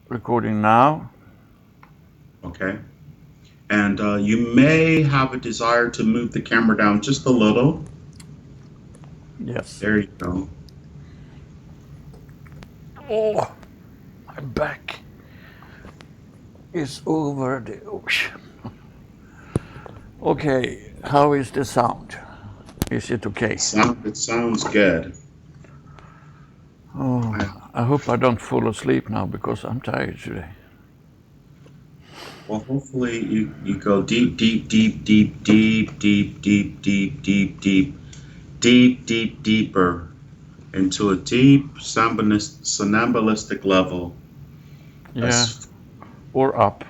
Recording now. Okay. And you may have a desire to move the camera down just a little. Yes. There you go. Oh, my back is over the ocean. Okay, how is the sound? Is it okay? It sounds good. Oh, I, I hope I don't fall asleep now because I'm tired today. well, hopefully you go deep, deep, deep, deep, deep, deep, deep, deep, deep, deep, deep, deep, deeper into a deep somnambulistic level. Yeah, As or up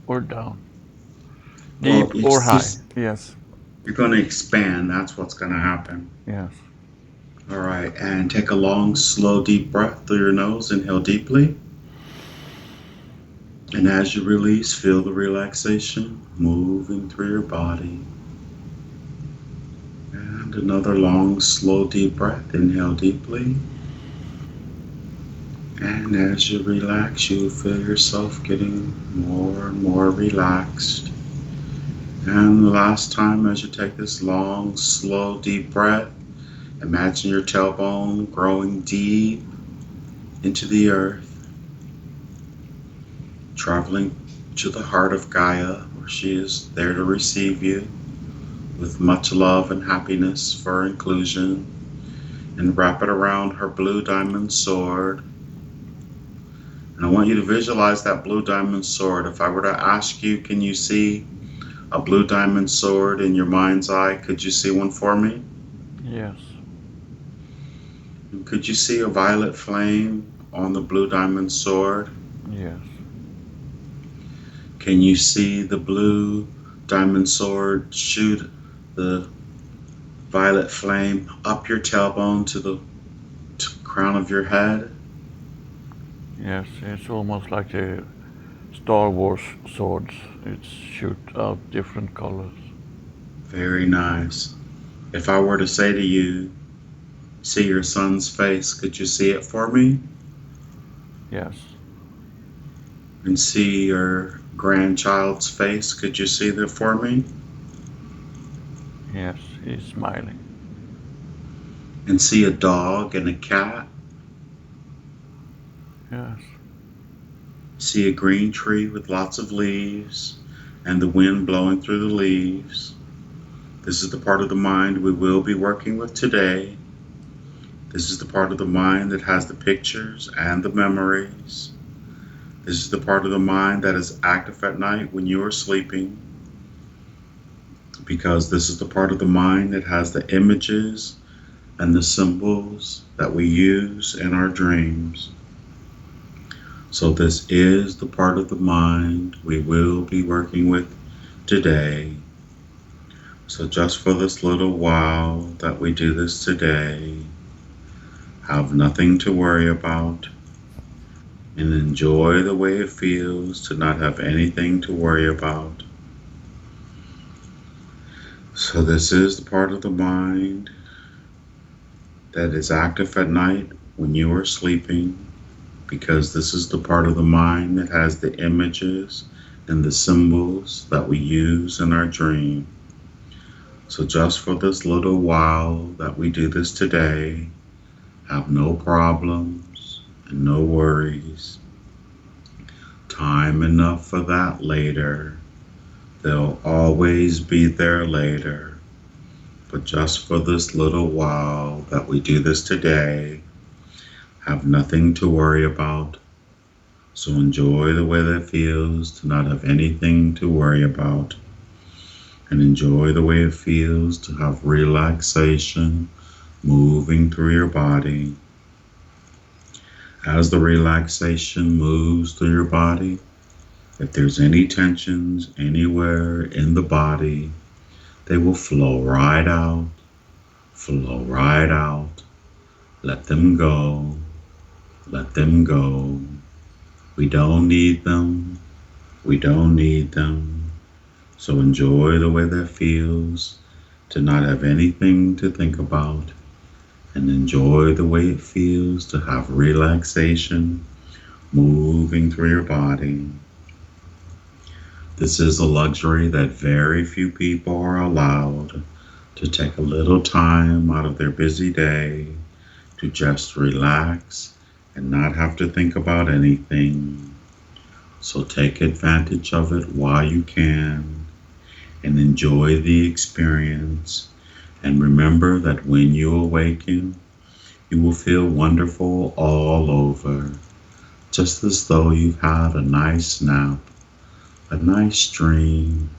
or down, well, deep or high. just Yes, you're going to expand. That's what's going to happen. yes. All right, and take a long, slow, deep breath through your nose. Inhale deeply. And as you release, feel the relaxation moving through your body. And another long, slow, deep breath. Inhale deeply. And as you relax, you feel yourself getting more and more relaxed. And the last time, as you take this long, slow, deep breath, imagine your tailbone growing deep into the earth, traveling to the heart of Gaia, where she is there to receive you with much love and happiness for inclusion, and wrap it around her blue diamond sword. And I want you to visualize that blue diamond sword. If I were to ask you, can you see a blue diamond sword in your mind's eye? Could you see one for me? Yes, And could you see a violet flame on the blue diamond sword? yes, Can you see the blue diamond sword shoot the violet flame up your tailbone to the crown of your head? yes. It's almost like the Star Wars swords. It shoot out different colors. Very nice. If I were to say to you, see your son's face, could you see it for me? Yes, And see your grandchild's face, could you see that for me? yes. He's smiling. And see a dog and a cat, Yes, see a green tree with lots of leaves and the wind blowing through the leaves. This is the part of the mind we will be working with today. This is the part of the mind that has the pictures and the memories. This is the part of the mind that is active at night when you are sleeping, because this is the part of the mind that has the images and the symbols that we use in our dreams. So, this is the part of the mind we will be working with today. So, just for this little while that we do this today, have nothing to worry about and enjoy the way it feels to not have anything to worry about. So, this is the part of the mind that is active at night when you are sleeping, because this is the part of the mind that has the images and the symbols that we use in our dream. So, just for this little while that we do this today, have no problems and no worries. Time enough for that later. They'll always be there later. But just for this little while that we do this today, have nothing to worry about. So enjoy the way that feels to not have anything to worry about. And enjoy the way it feels to have relaxation moving through your body. As the relaxation moves through your body, if there's any tensions anywhere in the body, they will flow right out, flow right out. Let them go, let them go. We don't need them, we don't need them. So enjoy the way that feels to not have anything to think about, and enjoy the way it feels to have relaxation moving through your body. This is a luxury that very few people are allowed to take a little time out of their busy day to just relax and not have to think about anything. So take advantage of it while you can and enjoy the experience. And remember that when you awaken, you will feel wonderful all over, just as though you've had a nice nap, a nice dream.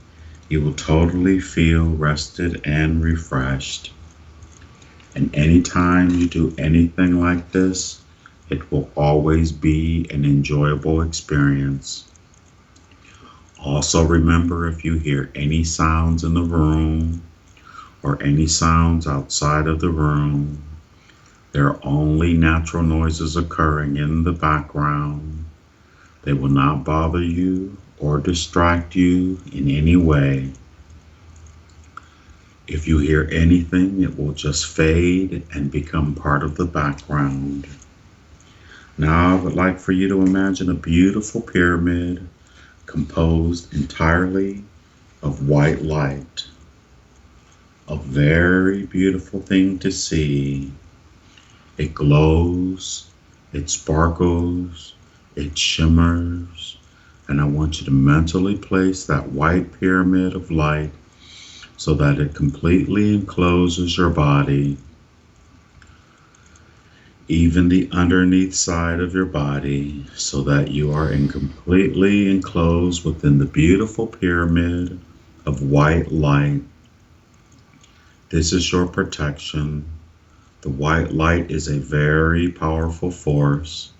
You will totally feel rested and refreshed. And anytime you do anything like this, it will always be an enjoyable experience. Also, remember if you hear any sounds in the room or any sounds outside of the room, there are only natural noises occurring in the background. They will not bother you or distract you in any way. If you hear anything, it will just fade and become part of the background. Now, I would like for you to imagine a beautiful pyramid composed entirely of white light. A very beautiful thing to see. It glows, it sparkles, it shimmers, and I want you to mentally place that white pyramid of light so that it completely encloses your body, even the underneath side of your body, so that you are completely enclosed within the beautiful pyramid of white light. This is your protection. The white light is a very powerful force.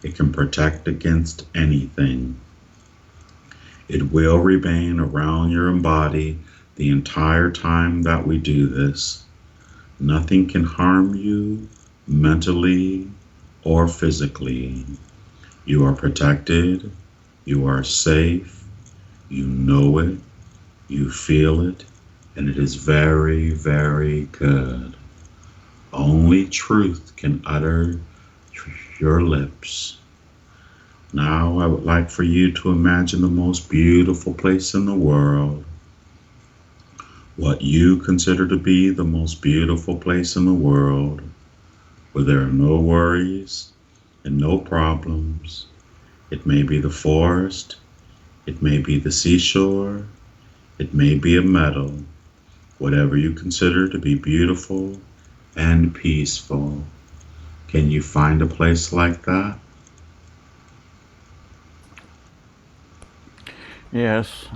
It can protect against anything. It will remain around your body the entire time that we do this. Nothing can harm you mentally or physically. You are protected. You are safe. You know it. You feel it. And it is very, very good. Only truth can utter your lips. Now I would like for you to imagine the most beautiful place in the world. What you consider to be the most beautiful place in the world, where there are no worries and no problems. It may be the forest, it may be the seashore, it may be a meadow, whatever you consider to be beautiful and peaceful. Can you find a place like that? Yes,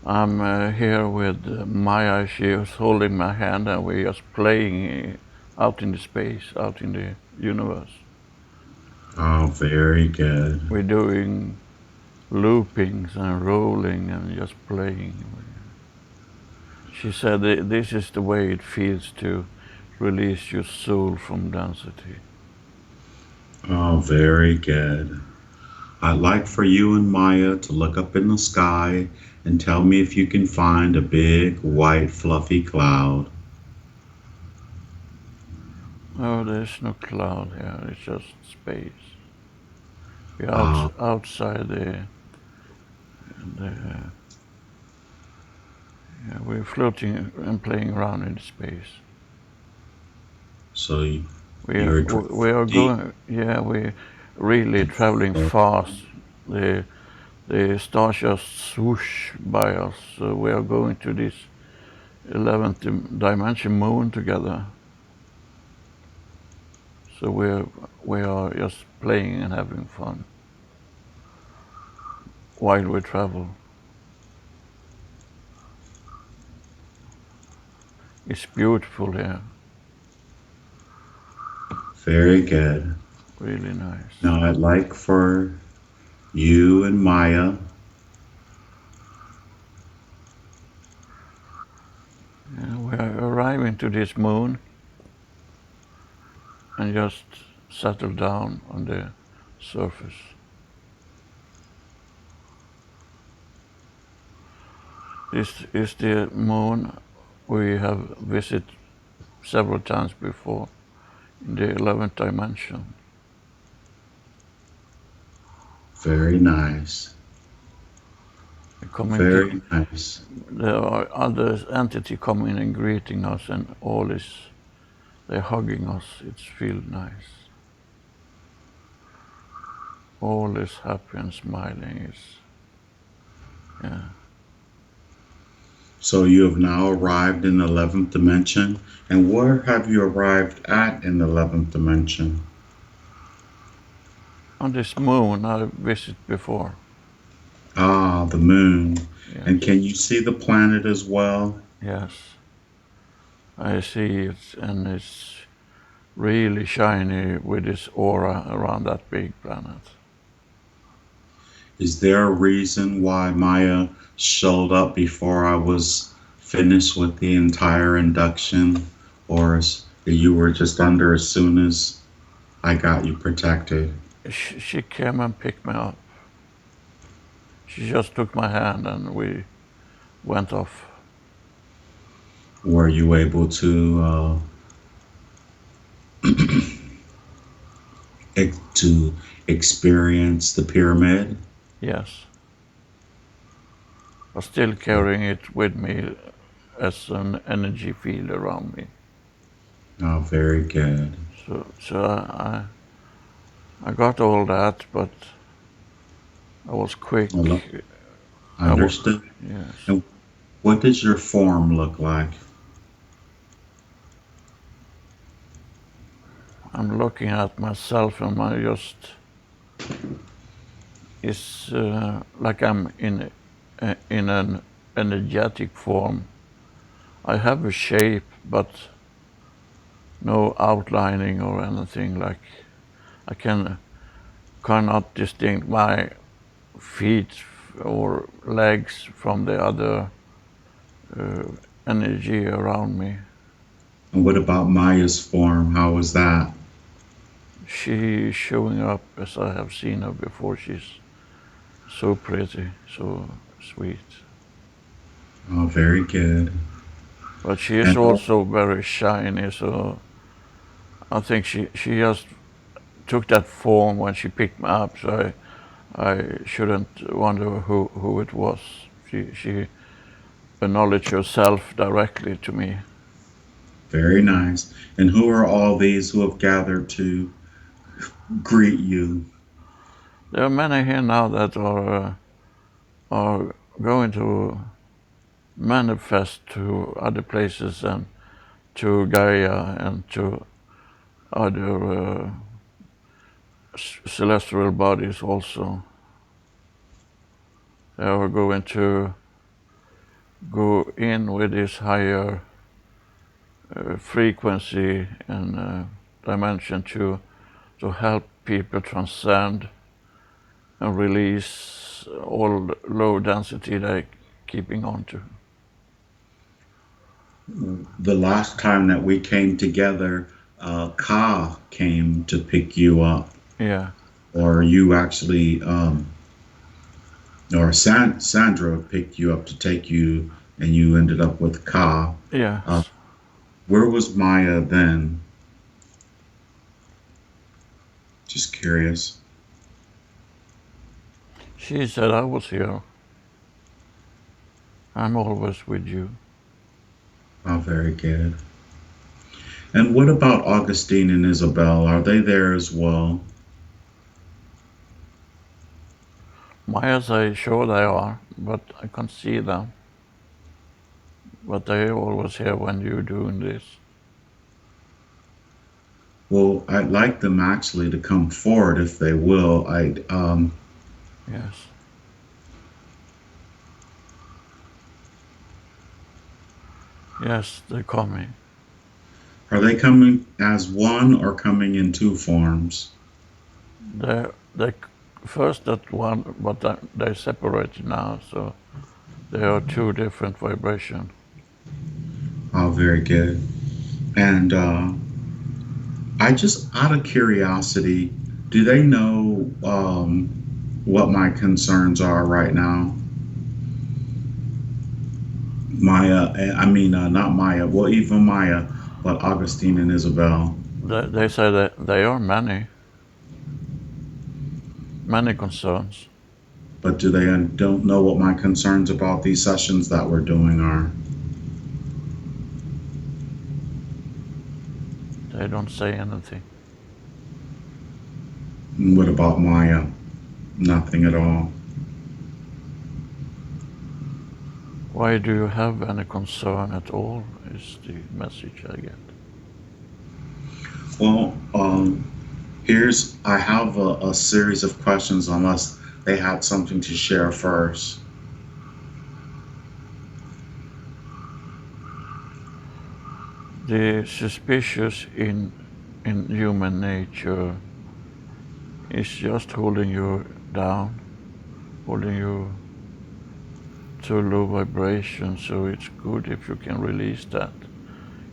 I'm here with Maya. She is holding my hand, and we're just playing out in the space, out in the universe. Oh, very good. We're doing loopings and rolling and just playing. She said this is the way it feels to release your soul from density. Oh, very good. I'd like for you and Maya to look up in the sky and tell me if you can find a big, white, fluffy cloud. Oh, there's no cloud here, it's just space. We're Oh, outside we're floating and playing around in space. so We you're we are deep. going. Yeah, we're really traveling fast. The stars just swoosh by us. So we are going to this 11th dimension moon together. So we are just playing and having fun while we travel. It's beautiful here. Very good. Really nice. Now I'd like for you and Maya Yeah, we are arriving to this moon and just settle down on the surface. This is the moon we have visited several times before in the 11th dimension. Very nice. Coming to, Very nice. there are other entities coming and greeting us, and all is, they're hugging us. It feels nice. All is happy and smiling. Yeah. So you have now arrived in the 11th dimension. And where have you arrived at in the 11th dimension? On this moon I visited before. Ah, the moon. Yes. And can you see the planet as well? Yes. I see it, and it's really shiny with this aura around that big planet. Is there a reason why Maya showed up before I was finished with the entire induction? Or you were just under as soon as I got you protected? She came and picked me up. She just took my hand and we went off. Were you able to to experience the pyramid? Yes. I'm still carrying it with me as an energy field around me. Oh, very good. So I got all that, but I was quick. Understood. Yes. And what does your form look like? I'm looking at myself, and it's like I'm in an energetic form. I have a shape, but no outlining or anything. Like I cannot distinguish my feet or legs from the other energy around me. And what about Maya's form? How was that? She's showing up as I have seen her before. She's so pretty, so sweet. Oh, very good. But she is And also very shiny, so I think she just took that form when she picked me up, so I shouldn't wonder who it was. She acknowledged herself directly to me. very nice. And who are all these who have gathered to greet you? There are many here now that are going to manifest to other places and to Gaia and to other celestial bodies also. They are going to go in with this higher frequency and dimension to help people transcend and release all low density they're keeping on to. The last time that we came together, Ka came to pick you up. Yeah. Or you actually, or Sandra picked you up to take you, and you ended up with Ka. Yes. Where was Maya then? Just curious. She said, I was here. I'm always with you. Oh, very good. And what about Augustine and Isabel? Are they there as well? Maya say, sure they are, but I can't see them. But they always here when you're doing this. Well, I'd like them actually to come forward if they will. Yes. Yes, they're coming. Are they coming as one or coming in two forms? They first at one, but they're separated now, so there are two different vibrations. Oh, very good. And I just, out of curiosity, do they know what my concerns are right now? Maya, not Maya, well, even Maya, but Augustine and Isabel. They say that they are many. Many concerns. But do they don't know what my concerns about these sessions that we're doing are? They don't say anything. What about Maya? Nothing at all. Why do you have any concern at all, is the message I get. Well, I have a series of questions unless they had something to share first. The suspicious in human nature is just holding you down, holding you to low vibration, so it's good if you can release that.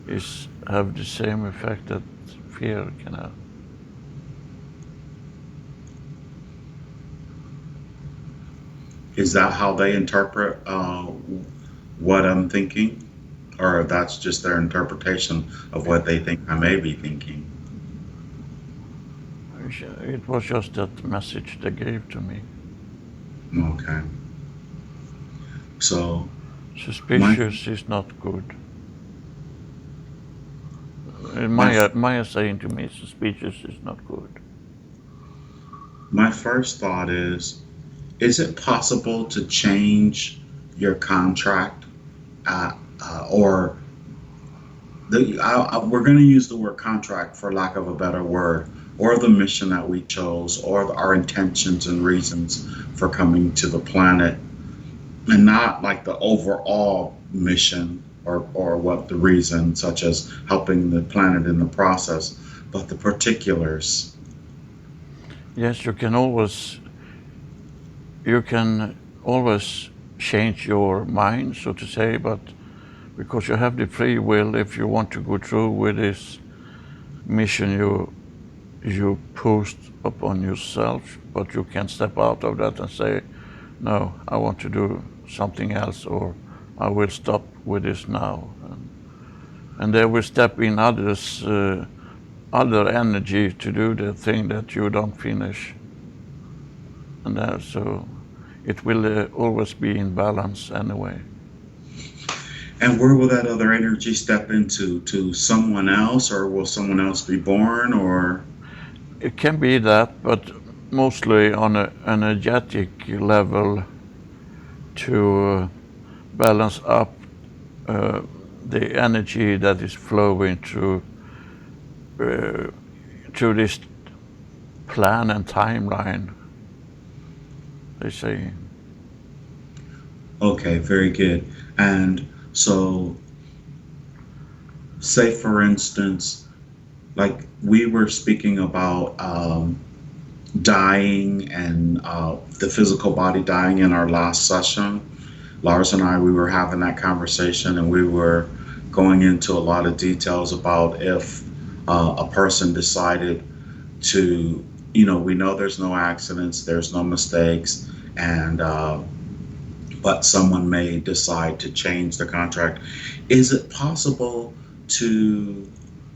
Is have the same effect that fear can have. Is that how they interpret what I'm thinking? Or that's just their interpretation of what they think I may be thinking? It was just that message they gave to me. Okay. So, my Suspicious is not good. my Maya saying to me, suspicious is not good. my first thought is it possible to change your contract, or we're going to use the word contract for lack of a better word, or the mission that we chose, or our intentions and reasons for coming to the planet, and not like the overall mission or what the reason, such as helping the planet in the process, but the particulars. Yes, you can always change your mind, so to say, but because you have the free will, if you want to go through with this mission, you post upon yourself, but you can step out of that and say, no, I want to do something else, or I will stop with this now. And there will step in others, other energy to do the thing that you don't finish. And so it will always be in balance anyway. And where will that other energy step into? To someone else, or will someone else be born, or? It can be that, but mostly on an energetic level to balance up the energy that is flowing through this plan and timeline, they say. Okay, very good. And so, say for instance, like we were speaking about dying and the physical body dying in our last session. Lars and I, we were having that conversation, and we were going into a lot of details about if a person decided to, we know there's no accidents, there's no mistakes, and but someone may decide to change the contract. Is it possible to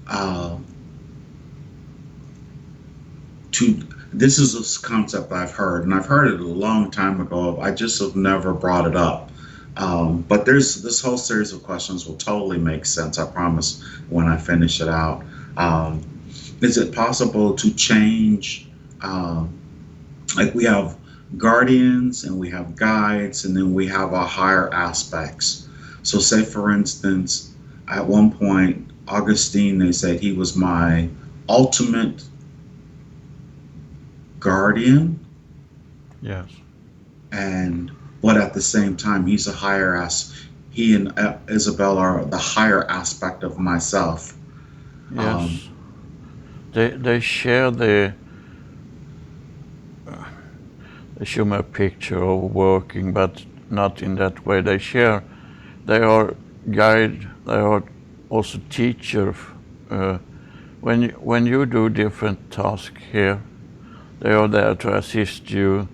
uh, to this is a concept I've heard, and I've heard it a long time ago. I just have never brought it up. But there's this whole series of questions will totally make sense, I promise, when I finish it out. Um, is it possible to change? Like we have guardians and we have guides, and then we have our higher aspects. So, say for instance, at one point, Augustine, they said he was my ultimate guardian, Yes. and but at the same time he's a higher he and Isabel are the higher aspect of myself. um, Yes. They share they show me a picture of working, but not in that way. They are guide, they are also teacher. When you do different tasks here, they are there to assist you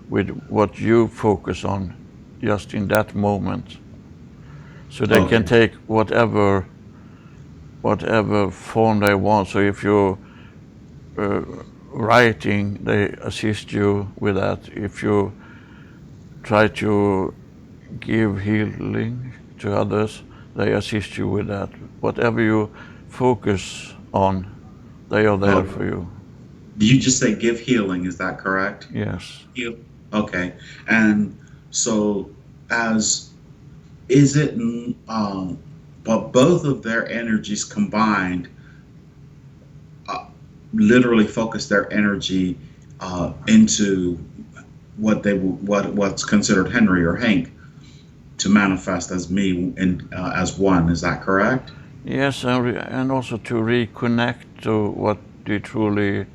with what you focus on just in that moment. So they okay. can take whatever form they want. So if you writing, they assist you with that. If you try to give healing to others, they assist you with that. Whatever you focus on, they are there Oh, for you. you just say give healing, is that correct? Yes. Heal. Okay. And so, as is it, but both of their energies combined uh, literally focus their energy into what's considered Henry or Hank to manifest as me and as one. Is that correct? Yes, and also to reconnect to what you truly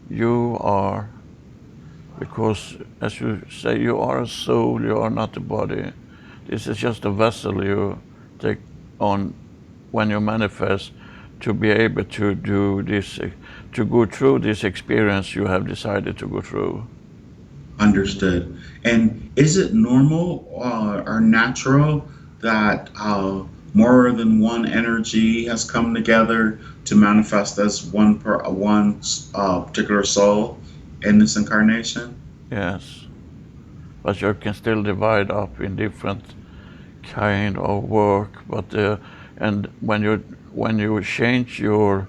you are. Because, as you say, you are a soul, you are not a body. This is just a vessel you take on when you manifest to be able to do this, to go through this experience you have decided to go through. Understood. And is it normal or natural that more than one energy has come together to manifest as one particular soul in this incarnation? Yes, but you can still divide up in different kind of work. But and when you change your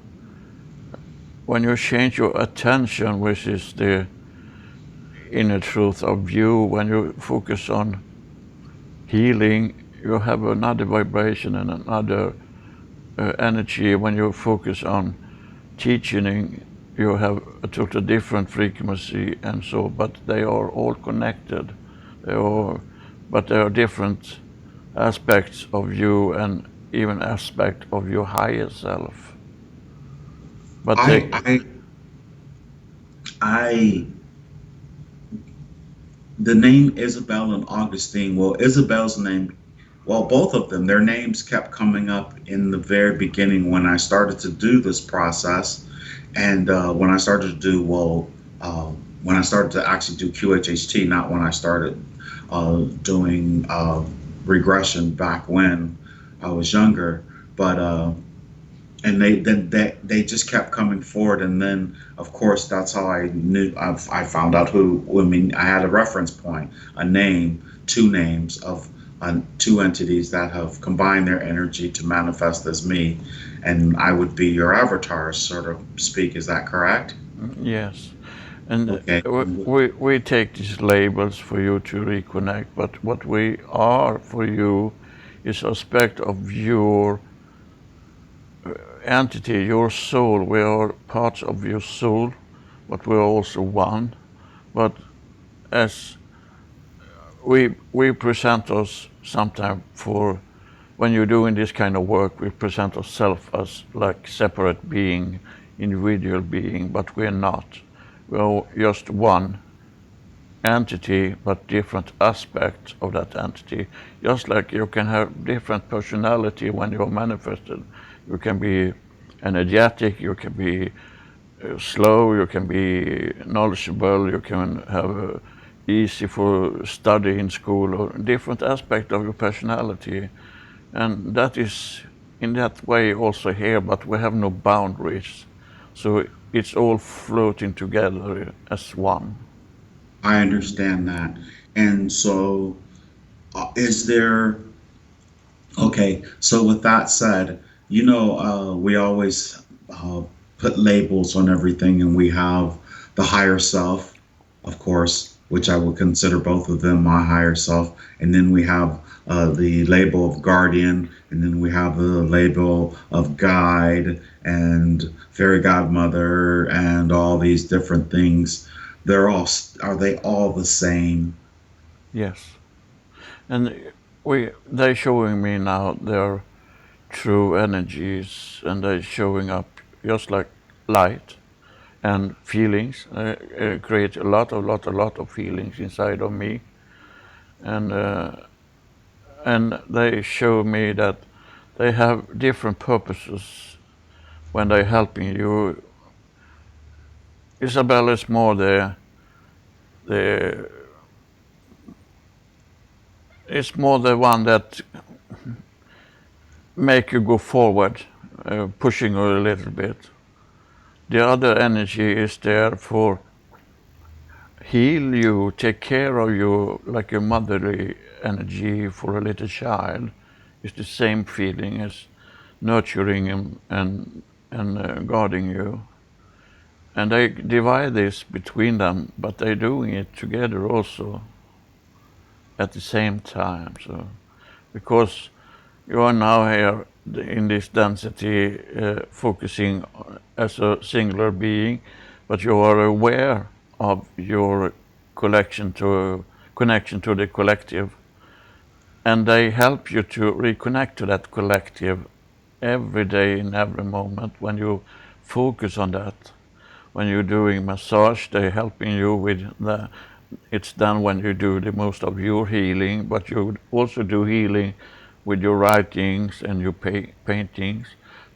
attention, which is the inner truth of you, when you focus on healing, you have another vibration and another energy. When you focus on teaching, you have a totally different frequency, and so. But they are all connected. They are, but there are different aspects of you, and even aspect of your higher self. But I they, I I the name Isabel and Augustine. Well, Isabel's name, well, both of them, their names kept coming up in the very beginning when I started to do this process, and when I started to do when I started to actually do QHHT, not when I started doing regression back when I was younger, but and they just kept coming forward, and then of course that's how I found out who. I mean, I had a reference point, a name, two names of two entities that have combined their energy to manifest as me, and I would be your avatar, sort of speak. Is that correct? yes, and Okay. we take these labels for you to reconnect. But what we are for you is aspect of your entity, your soul. We are parts of your soul, but we are also one. But as we present us sometimes for when you're doing this kind of work, we present ourselves as like separate being, individual being, but we're not. We're just one entity, but different aspects of that entity. Just like you can have different personality when you're manifested. You can be energetic, you can be slow, you can be knowledgeable, you can have easy for study in school, or different aspect of your personality. And that is in that way also here, but we have no boundaries. So it's all floating together as one. I understand that. And so, is there Okay, so with that said, we always put labels on everything, and we have the higher self, of course, which I would consider both of them my higher self, and then we have the label of guardian, and then we have the label of guide and fairy godmother, and all these different things. Are they all the same? Yes. And they're showing me now their true energies, and they're showing up just like light and feelings. Create a lot of feelings inside of me, and they show me that they have different purposes when they're helping you. Isabel is more the it's more the one that make you go forward, pushing you a little bit. The other energy is there for heal you, take care of you, like a motherly energy for a little child. It's the same feeling as nurturing and guarding you. And they divide this between them, but they're doing it together also at the same time. So, because you are now here in this density, focusing as a singular being, but you are aware of your connection to the collective, and they help you to reconnect to that collective every day in every moment when you focus on that. When you're doing massage, they're helping you with the. It's done when you do the most of your healing, but you also do healing with your writings and your paintings.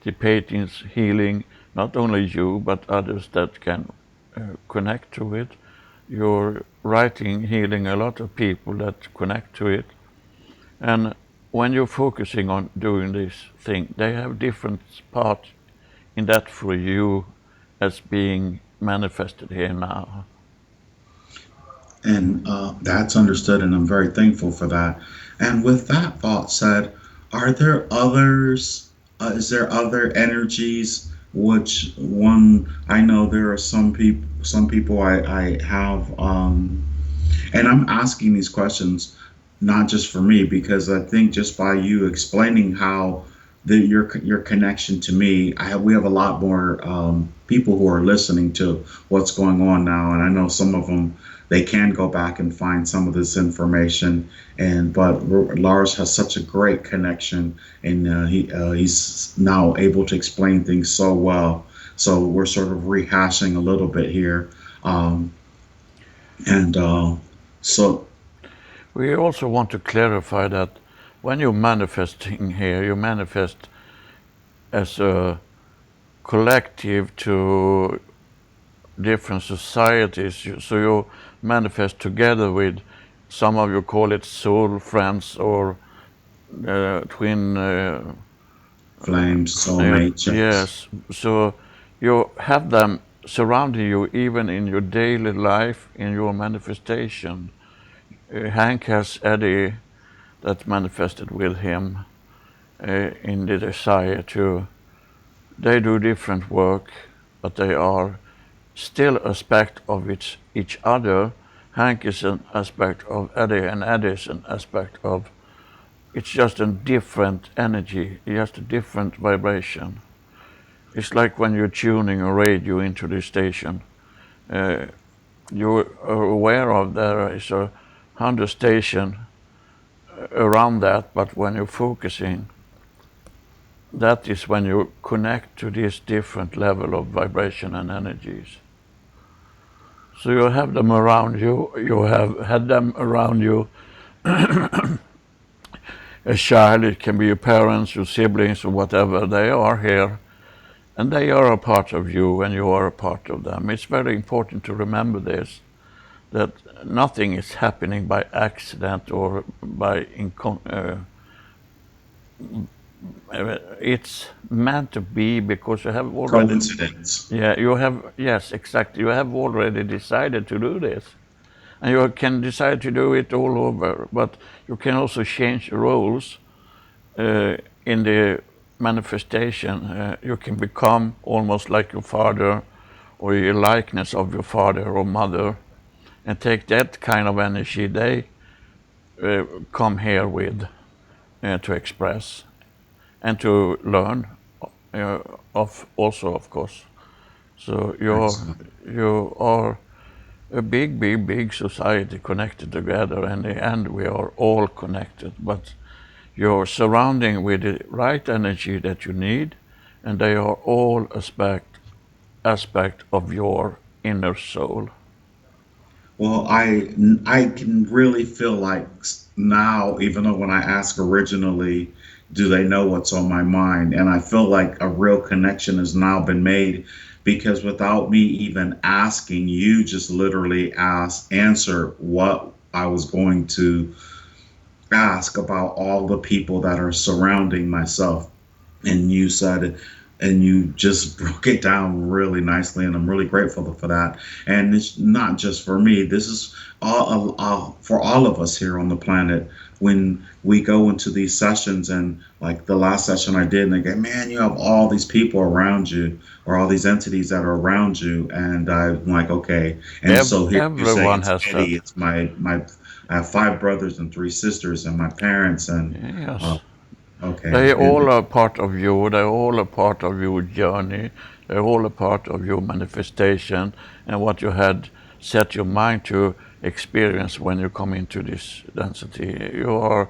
The paintings healing not only you but others that can connect to it. Your writing healing a lot of people that connect to it. And when you're focusing on doing this thing, they have different parts in that for you as being manifested here now. And that's understood, and I'm very thankful for that. And with that thought said, are there others? Is there other energies? Which one? I know there are some people. Some people I have, and I'm asking these questions not just for me, because I think just by you explaining how your connection to me, we have a lot more people who are listening to what's going on now, and I know some of them, they can go back and find some of this information. And but Lars has such a great connection, and he's now able to explain things so well. So we're sort of rehashing a little bit here, and so We also want to clarify that when you're manifesting here, you manifest as a collective to different societies. So you manifest together with, some of you call it soul friends or twin. flames, soulmate, yes. Yes. So you have them surrounding you even in your daily life, in your manifestation. Hank has Eddie that manifested with him in the desire to. They do different work, but they are still aspect of each other. Hank is an aspect of Eddie, and Eddie is an aspect of. It's just a different energy, just a different vibration. It's like when you're tuning a radio into the station. Uh, you're aware of there is 100 station around that, but when you're focusing, that is when you connect to this different level of vibration and energies. So you have them around you, you have had them around you as child, it can be your parents, your siblings, or whatever, they are here, and they are a part of you, and you are a part of them. It's very important to remember this, that nothing is happening by accident or by it's meant to be because you have already. Coincidence. Yeah, you have, yes, exactly. You have already decided to do this. And you can decide to do it all over, but you can also change roles in the manifestation. You can become almost like your father or your likeness of your father or mother and take that kind of energy they come here with to express and to learn uh, of also, of course. So Excellent. you are a big society connected together. In the end, we are all connected, but you're surrounding with the right energy that you need, and they are all aspect of your inner soul. Well, I can really feel like now, even though when I asked originally, do they know what's on my mind? And I feel like a real connection has now been made, because without me even asking, you just literally answer what I was going to ask about all the people that are surrounding myself. And you said and you just broke it down really nicely, and I'm really grateful for that. And it's not just for me. This is all for all of us here on the planet. When we go into these sessions, and like the last session I did, and they go, man, you have all these people around you, or all these entities that are around you, and I'm like, okay. And so here you say Everyone it's has Eddie, that. it's my I have five brothers and three sisters, and my parents, and uh, Yes. okay, They all are part of you. They're all a part of your journey. They're all a part of your manifestation and what you had set your mind to experience when you come into this density. You are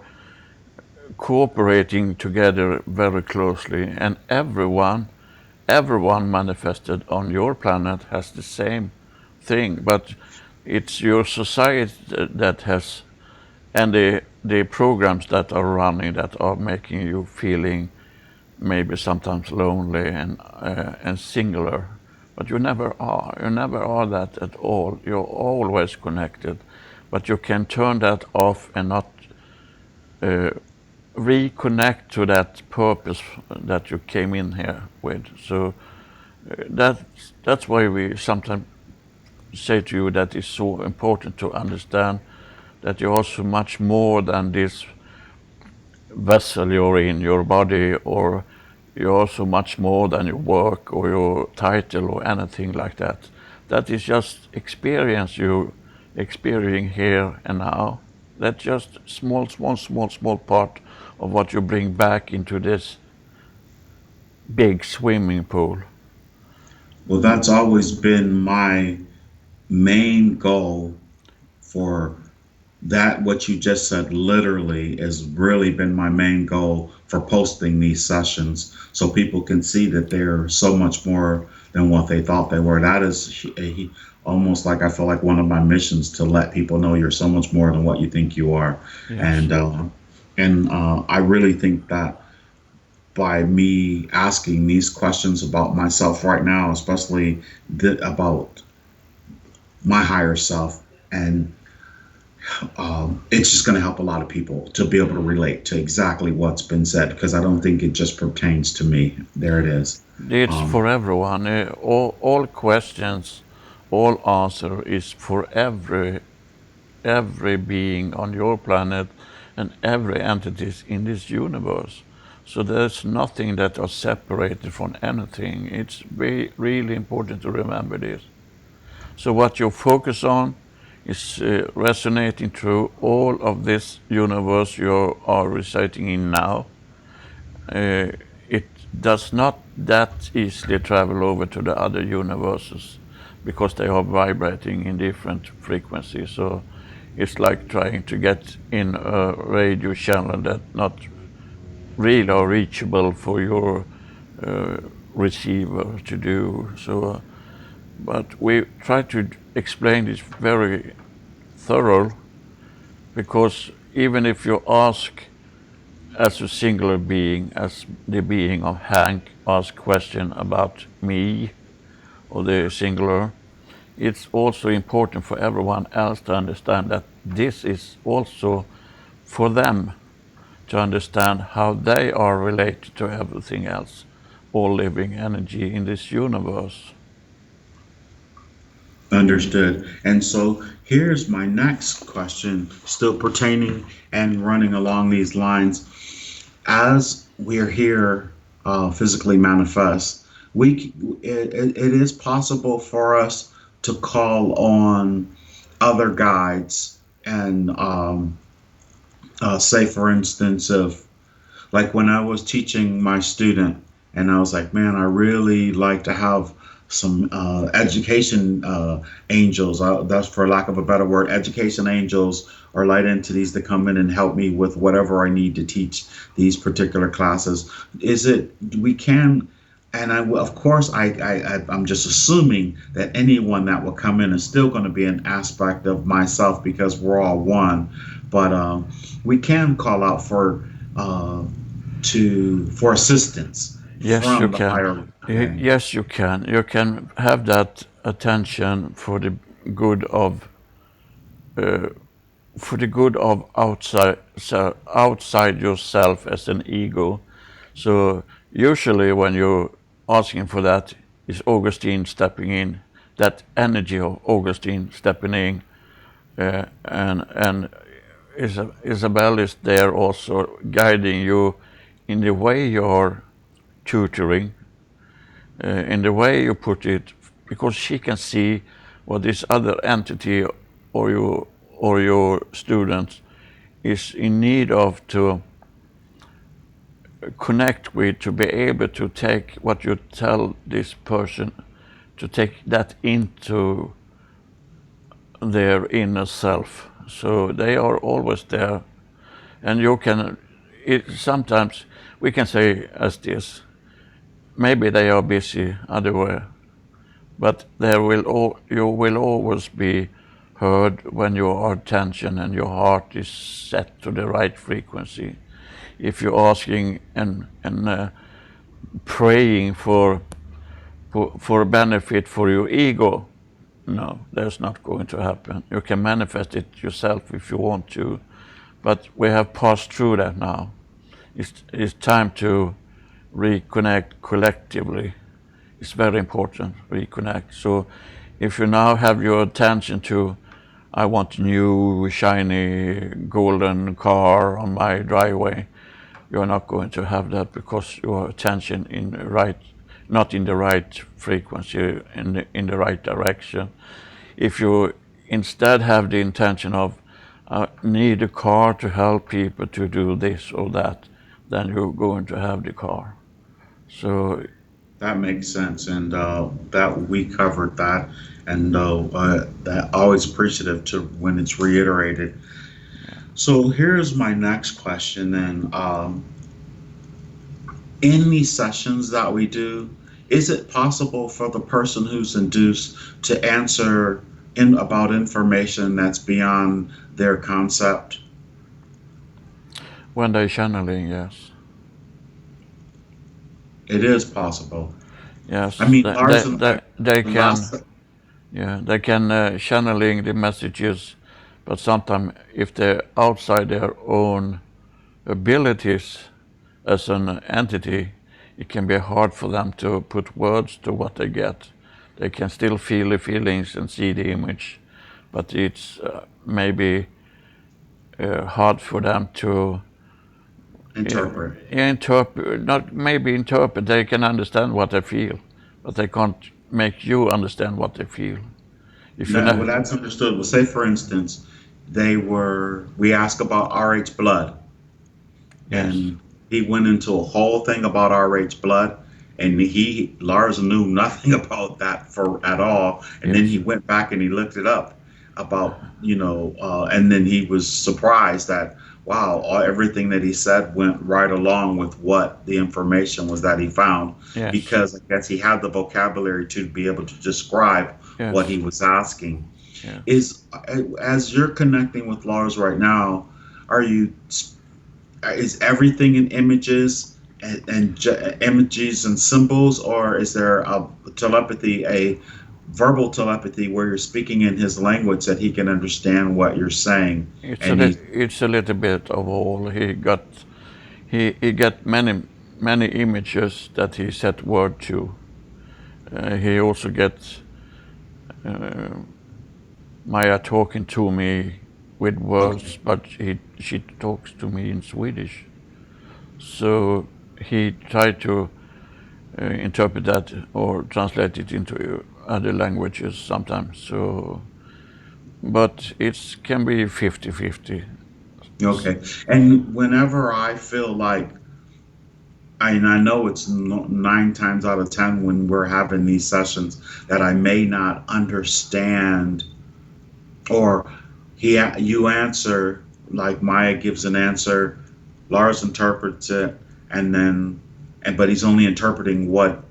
cooperating together very closely, and everyone manifested on your planet has the same thing, but it's your society that has, and the programs that are running that are making you feeling maybe sometimes lonely and singular. But you never are. You never are that at all. You're always connected. But you can turn that off and not uh, reconnect to that purpose that you came in here with. So that's why we sometimes say to you that it's so important to understand that you're also much more than this vessel you're in, your body, or you're also much more than your work or your title or anything like that. That is just experience you experiencing here and now. That's just small part of what you bring back into this big swimming pool. well, that's always been my main goal for that. What you just said literally has really been my main goal for posting these sessions, so people can see that they're so much more than what they thought they were. That is almost like I feel like one of my missions, to let people know you're so much more than what you think you are. Yes. And I really think that by me asking these questions about myself right now, especially about my higher self, and it's just going to help a lot of people to be able to relate to exactly what's been said, because I don't think it just pertains to me. There it is. It's Um, for everyone. All questions, all answer is for every being on your planet and every entities in this universe. So there's nothing that are separated from anything. It's really important to remember this. So what you focus on is resonating through all of this universe you are reciting in now. Uh, it does not that easily travel over to the other universes because they are vibrating in different frequencies. So it's like trying to get in a radio channel that not really are reachable for your uh, receiver to do. So, but we try to explain this very thorough because even if you ask as a singular being, as the being of Hank, ask question about me or the singular, it's also important for everyone else to understand that this is also for them to understand how they are related to everything else, all living energy in this universe. Understood. And so here's my next question, still pertaining and running along these lines. As we're here, physically manifest, it is possible for us to call on other guides, and say, for instance, if, like, when I was teaching my student, and I was like, man, I really like to have some education angels. That's, for lack of a better word, education angels or light entities to come in and help me with whatever I need to teach these particular classes. Is it we can? And of course, I'm just assuming that anyone that will come in is still going to be an aspect of myself, because we're all one. But we can call out uh, for assistance Yes, you from the can. higher. Okay. Yes, you can. You can have that attention uh, for the good of outside yourself as an ego. So usually when you asking for that is Augustine stepping in, that energy of Augustine stepping in, and Isabel is there also guiding you in the way you're tutoring, in the way you put it, because she can see what this other entity or your student is in need of to connect with, to be able to take what you tell this person, to take that into their inner self. So they are always there, and you can. Sometimes we can say as this, maybe they are busy otherwhere, but you will always be heard when your attention and your heart is set to the right frequency. If you're asking and praying for a benefit for your ego, no, that's not going to happen. You can manifest it yourself if you want to, but we have passed through that now. It's time to reconnect collectively. It's very important, reconnect. So if you now have your attention to, I want a new shiny golden car on my driveway, you're not going to have that because your attention not in the right frequency, in the right direction. If you instead have the intention of, I need a car to help people to do this or that, then you're going to have the car. So That makes sense, and that we covered that, and that always appreciative to when it's reiterated. So here's my next question. Then, in these sessions that we do, is it possible for the person who's induced to answer in about information that's beyond their concept? when they're channeling, yes. It is possible. Yes, I mean, Lars and they the can, last. yeah, they can channeling the messages, but sometimes if they're outside their own abilities as an entity, it can be hard for them to put words to what they get. They can still feel the feelings and see the image, but it's maybe hard for them to Interpret. interpret. Not maybe interpret. They can understand what they feel, but they can't make you understand what they feel. If you Now, know, well, that's understood. Well, say for instance, we ask about RH blood, yes, and he went into a whole thing about RH blood, and Lars knew nothing about that for at all, and then he yes, went back and he looked it up about, and then he was surprised that wow, everything that he said went right along with what the information was that he found, yes, because I guess he had the vocabulary to be able to describe what he yes, was asking. yeah. Is As you're connecting with Lars right now, are you is everything in images and images and symbols, or is there a telepathy, a verbal telepathy, where you're speaking in his language that he can understand what you're saying? And he's It's a little bit of all. He got many images that he set word to. He also gets Maya talking to me with okay. words, but she talks to me in Swedish. So he tried to interpret that or translate it into other languages sometimes. So, but it can be 50-50. Okay. And whenever I feel like, and I know it's 9 times out of 10 when we're having these sessions that I may not understand, or you answer, like Maya gives an answer, Lars interprets it, and then, but he's only interpreting what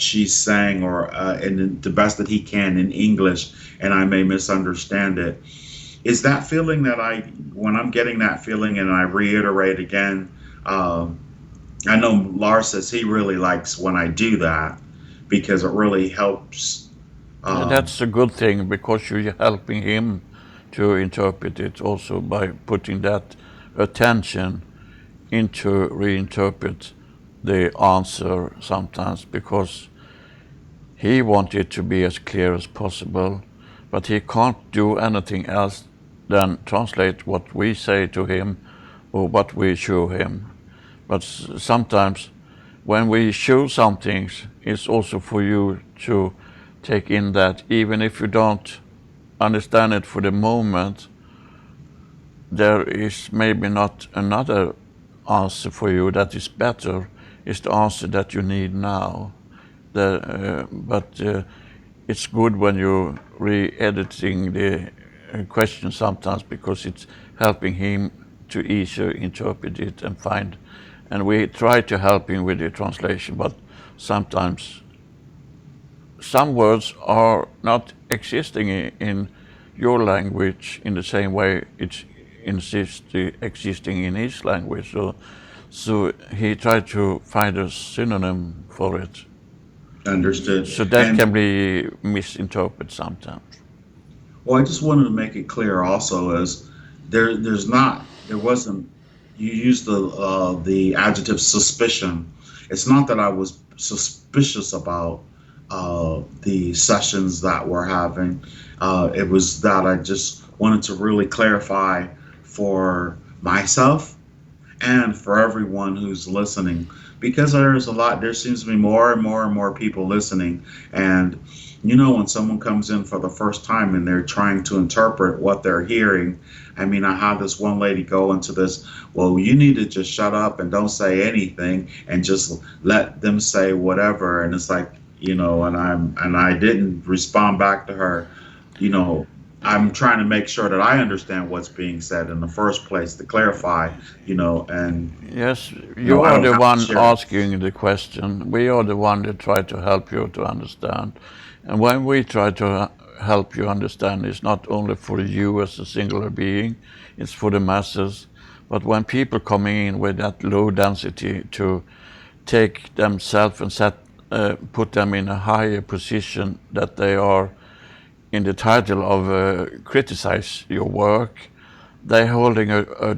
she's saying, or in the best that he can in English, and I may misunderstand it. Is that feeling that when I'm getting that feeling, and I reiterate again, um, I know Lars says he really likes when I do that because it really helps. Yeah, Um, that's a good thing because you're helping him to interpret it also by putting that attention into reinterpret the answer sometimes because he wanted to be as clear as possible, but he can't do anything else than translate what we say to him or what we show him. But sometimes when we show some things, it's also for you to take in that even if you don't understand it for the moment, there is maybe not another answer for you that is better. It's the answer that you need now. But it's good when you're re-editing the question sometimes because it's helping him to easier interpret it and find. And we try to help him with the translation, but sometimes some words are not existing in your language in the same way it's existing in his language. So he tried to find a synonym for it. Understood. So that And can be misinterpreted sometimes. well, I just wanted to make it clear also as there wasn't. You used the adjective suspicion. It's not that I was suspicious about the sessions that we're having. It was that I just wanted to really clarify for myself and for everyone who's listening because there seems to be more and more and more people listening. And when someone comes in for the first time and they're trying to interpret what they're hearing, I mean, I had this one lady go into this, well, you need to just shut up and don't say anything and just let them say whatever. And it's like, and I didn't respond back to her. you know I'm trying to make sure that I understand what's being said in the first place to clarify, and Yes, you I are don't the have to one share. asking the question. We are the one that try to help you to understand. And when we try to help you understand, it's not only for you as a singular being, it's for the masses. But when people coming in with that low density to take themselves and put them in a higher position that they are in the title of criticize your work, they're holding a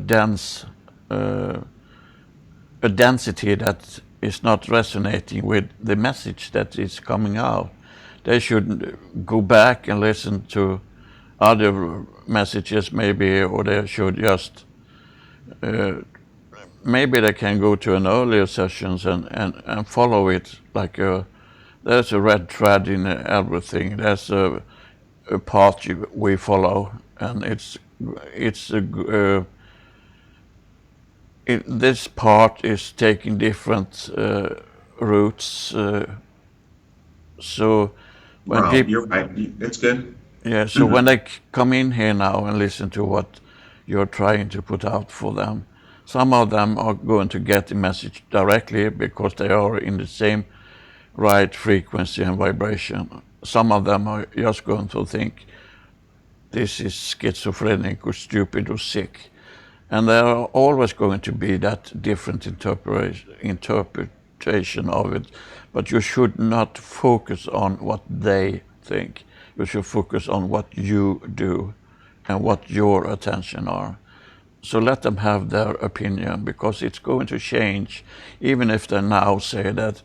density that is not resonating with the message that is coming out. They should go back and listen to other messages maybe, or they should just maybe they can go to an earlier sessions and follow it like there's a red thread in everything. There's a path we follow, and it's this part is taking different routes. So when Well, people, you're right. It's good. yeah, so when they come in here now and listen to what you're trying to put out for them, some of them are going to get the message directly because they are in the same right frequency and vibration. Some of them are just going to think this is schizophrenic or stupid or sick. And there are always going to be that different interpretation of it. But you should not focus on what they think. You should focus on what you do and what your attention are. So let them have their opinion because it's going to change, even if they now say that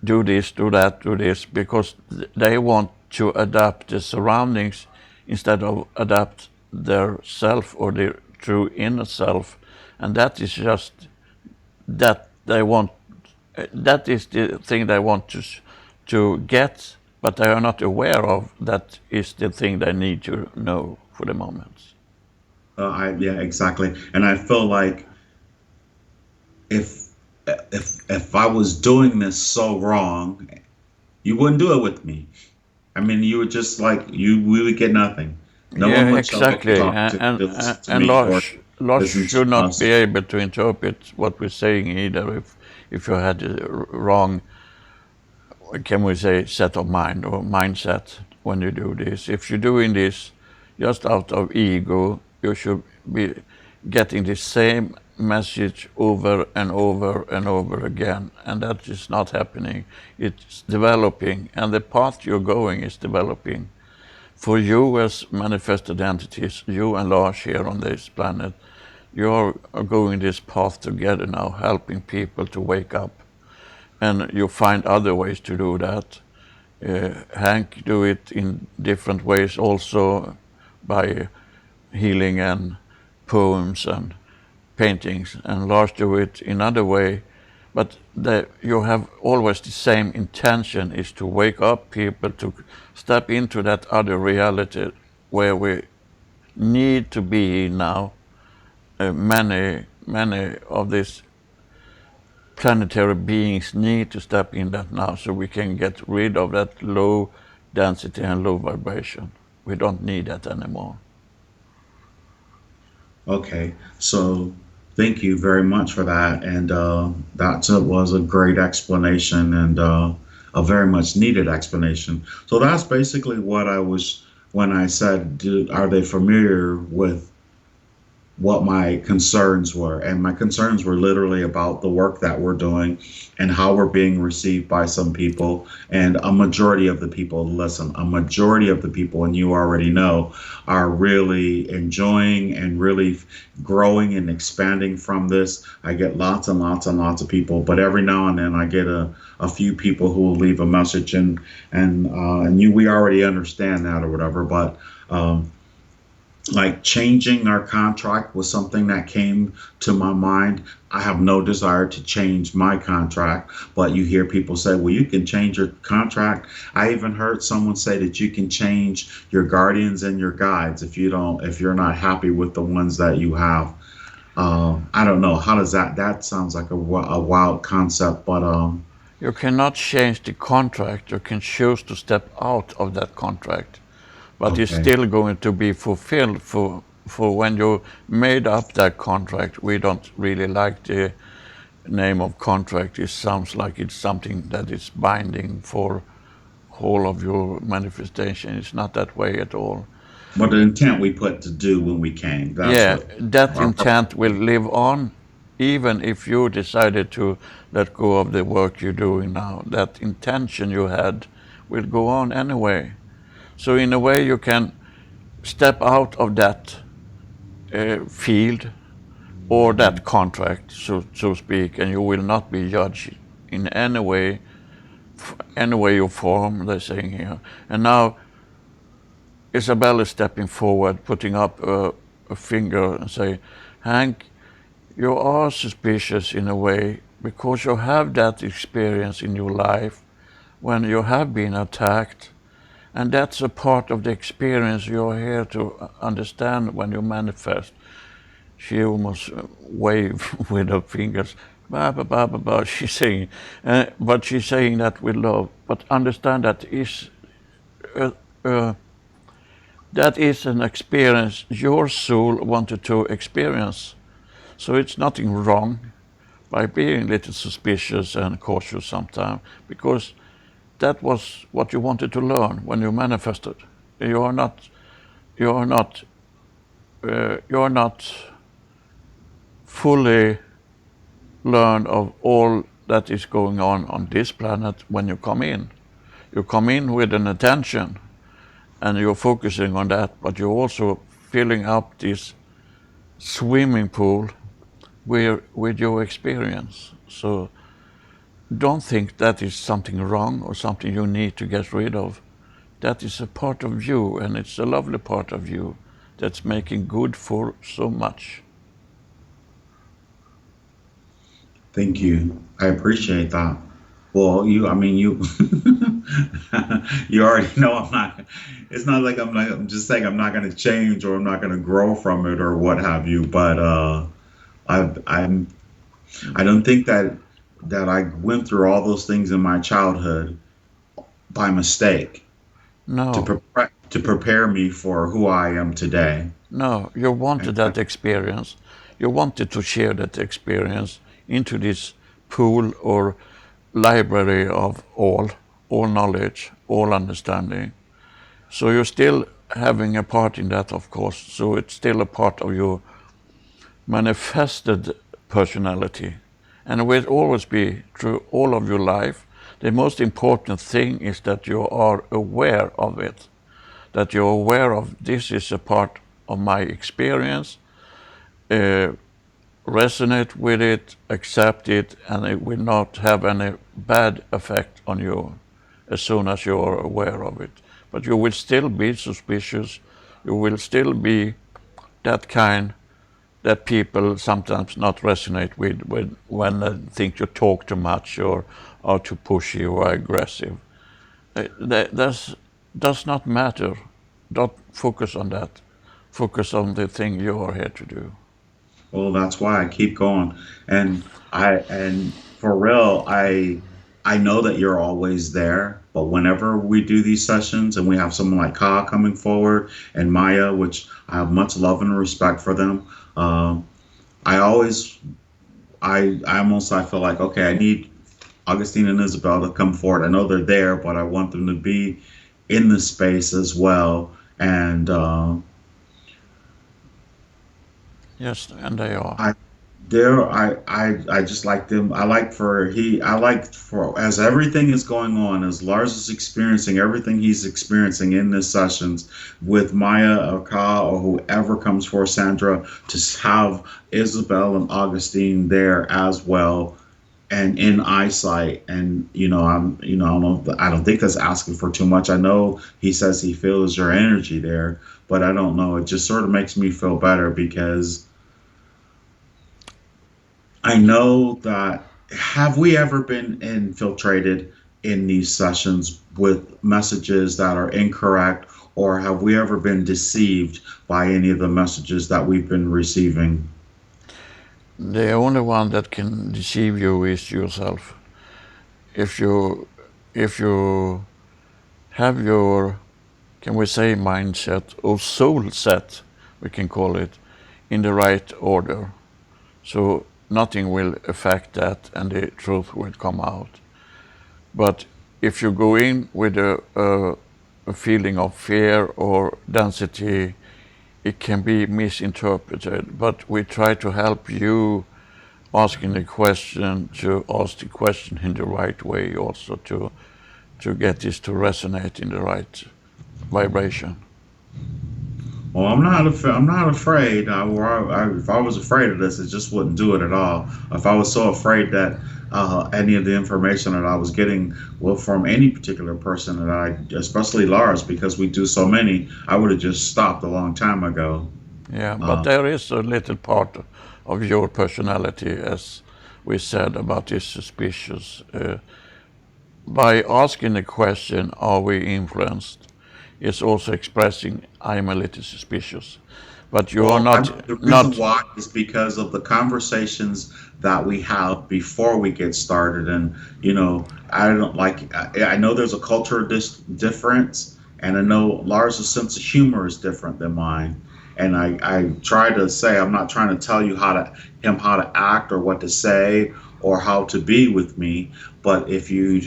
do this, do that, do this, because they want to adapt the surroundings instead of adapt their self or their true inner self. And that is just that they want, that is the thing they want to get, but they are not aware of that is the thing they need to know for the moment. Yeah, exactly. And I feel like if if I was doing this so wrong, you wouldn't do it with me. I mean, you would just like we would get nothing. No one Yeah, would show up to exactly. talk to listen to And me or Lars listen to should not be us. able to interpret what we're saying either if you had a wrong, can we say, set of mind or mindset when you do this. If you're doing this just out of ego, you should be getting the same message over and over and over again, and that is not happening. It's developing, and the path you're going is developing. For you as manifested entities, you and Lars here on this planet, you're going this path together now, helping people to wake up. And you find other ways to do that. Hank do it in different ways also, by healing and poems and paintings, and Lars do it in other way. But you have always the same intention, is to wake up people to step into that other reality where we need to be now. Many of these planetary beings need to step in that now, so we can get rid of that low density and low vibration. We don't need that anymore. Okay, so thank you very much for that, and that was a great explanation and a very much needed explanation. So that's basically what I was when I said, are they familiar with what my concerns were? And my concerns were literally about the work that we're doing and how we're being received by some people. And a majority of the people, listen, a majority of the people, and you already know, are really enjoying and really growing and expanding from this. I get lots and lots and lots of people, but every now and then I get a few people who will leave a message, and we already understand that or whatever, but like changing our contract was something that came to my mind. I have no desire to change my contract, but you hear people say, well, you can change your contract. I even heard someone say that you can change your guardians and your guides if you're not happy with the ones that you have. I don't know. How does that sounds like a wild concept, but you cannot change the contract. You can choose to step out of that contract, but it's okay. still going to be fulfilled for when you made up that contract. We don't really like the name of contract. It sounds like it's something that is binding for whole of your manifestation. It's not that way at all. But the intent we put to do when we came, that's Yeah, what that our intent will live on even if you decided to let go of the work you're doing now. That intention you had will go on anyway. So in a way you can step out of that field or that contract, so to speak, and you will not be judged in any way or form, they're saying here. And now Isabel is stepping forward, putting up a finger and say, Hank, you are suspicious in a way because you have that experience in your life when you have been attacked. And that's a part of the experience you're here to understand when you manifest. She almost waved with her fingers. Bah, bah, bah, bah, bah, she's saying, but she's saying that with love. But understand that uh, uh, that is an experience your soul wanted to experience. So it's nothing wrong by being a little suspicious and cautious sometimes, because that was what you wanted to learn when you manifested. You are not, you are not, you are not fully learned of all that is going on this planet when you come in. You come in with an attention and you're focusing on that, but you're also filling up this swimming pool with your experience. So don't think that is something wrong or something you need to get rid of. That is a part of you, and it's a lovely part of you that's making good for so much. Thank you. I appreciate that. Well, you, you already know I'm not, it's not like I'm just saying I'm not going to change or I'm not going to grow from it or what have you. But, I'm, I don't think that I went through all those things in my childhood by mistake No, to prepare me for who I am today. no, you wanted that experience. You wanted to share that experience into this pool or library of all knowledge, all understanding. So you're still having a part in that, of course. So it's still a part of your manifested personality. And it will always be through all of your life. The most important thing is that you are aware of it, that you're aware of this is a part of my experience. resonate with it, accept it, and it will not have any bad effect on you as soon as you are aware of it. But you will still be suspicious. You will still be that kind that people sometimes not resonate with when they think you talk too much or are too pushy or aggressive. That does not matter. Don't focus on that. Focus on the thing you are here to do. Well, that's why I keep going. And for real, I know that you're always there, but whenever we do these sessions and we have someone like Ka coming forward and Maya, which I have much love and respect for them, I always I almost I feel like, okay, I need Augustine and Isabel to come forward. I know they're there, but I want them to be in the space as well. And Yes, and they are. I there I just like them. I like for as everything is going on, as Lars is experiencing everything he's experiencing in these sessions with Maya or Ka or whoever comes for Sandra, to have Isabel and Augustine there as well and in eyesight. And I don't think that's asking for too much. I know he says he feels your energy there, but I don't know, it just sort of makes me feel better because I know that, have we ever been infiltrated in these sessions with messages that are incorrect, or have we ever been deceived by any of the messages that we've been receiving? The only one that can deceive you is yourself. If you have your, can we say, mindset or soul set, we can call it, in the right order, so nothing will affect that and the truth will come out. But if you go in with a feeling of fear or density, it can be misinterpreted. But we try to help you asking the question to ask the question in the right way, also to get this to resonate in the right vibration. Well, I'm not afraid. If I was afraid of this, it just wouldn't do it at all. If I was so afraid that any of the information that I was getting, well, from any particular person that especially Lars, because we do so many, I would have just stopped a long time ago. Yeah, but Uh, there is a little part of your personality, as we said, about this suspicious. By asking the question, are we influenced? It's also expressing, I'm a little suspicious. But you are Well, the reason not, why is because of the conversations that we have before we get started. And, I don't like, I know there's a cultural difference, and I know Lars' sense of humor is different than mine. And I try to say, I'm not trying to tell you how to act or what to say or how to be with me. But if you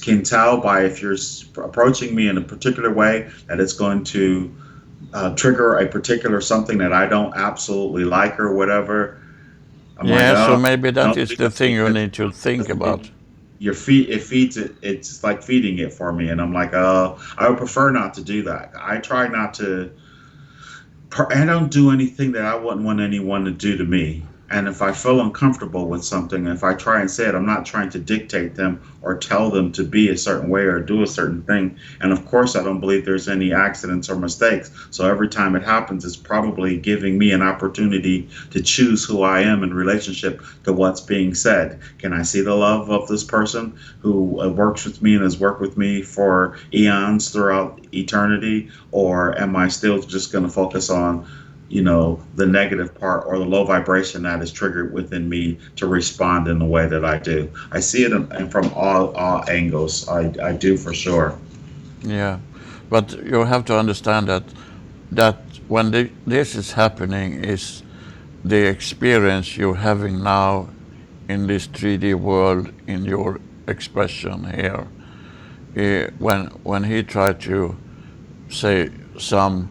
can tell by if you're approaching me in a particular way that it's going to trigger a particular something that I don't absolutely like or whatever, I'm like, yeah, so oh, maybe that don't is do the that thing you because need to think about. it feeds it. It's like feeding it for me, and I'm like, I would prefer not to do that. I try not to I don't do anything that I wouldn't want anyone to do to me. And if I feel uncomfortable with something, if I try and say it, I'm not trying to dictate them or tell them to be a certain way or do a certain thing. And of course, I don't believe there's any accidents or mistakes. So every time it happens, it's probably giving me an opportunity to choose who I am in relationship to what's being said. Can I see the love of this person who works with me and has worked with me for eons throughout eternity? Or am I still just going to focus on, the negative part or the low vibration that is triggered within me to respond in the way that I do? I see it from all angles. I do for sure. Yeah, but you have to understand that when this is happening is the experience you're having now in this 3D world in your expression here. When he tried to say some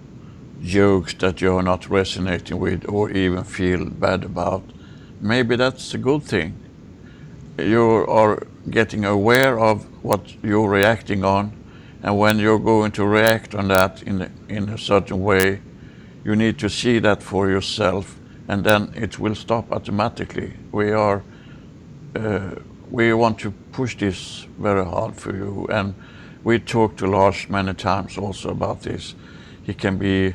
jokes that you're not resonating with or even feel bad about, maybe that's a good thing. You are getting aware of what you're reacting on, and when you're going to react on that in a certain way, You need to see that for yourself, and then it will stop automatically. We want to push this very hard for you, and we talked to Lars many times also about this. He can be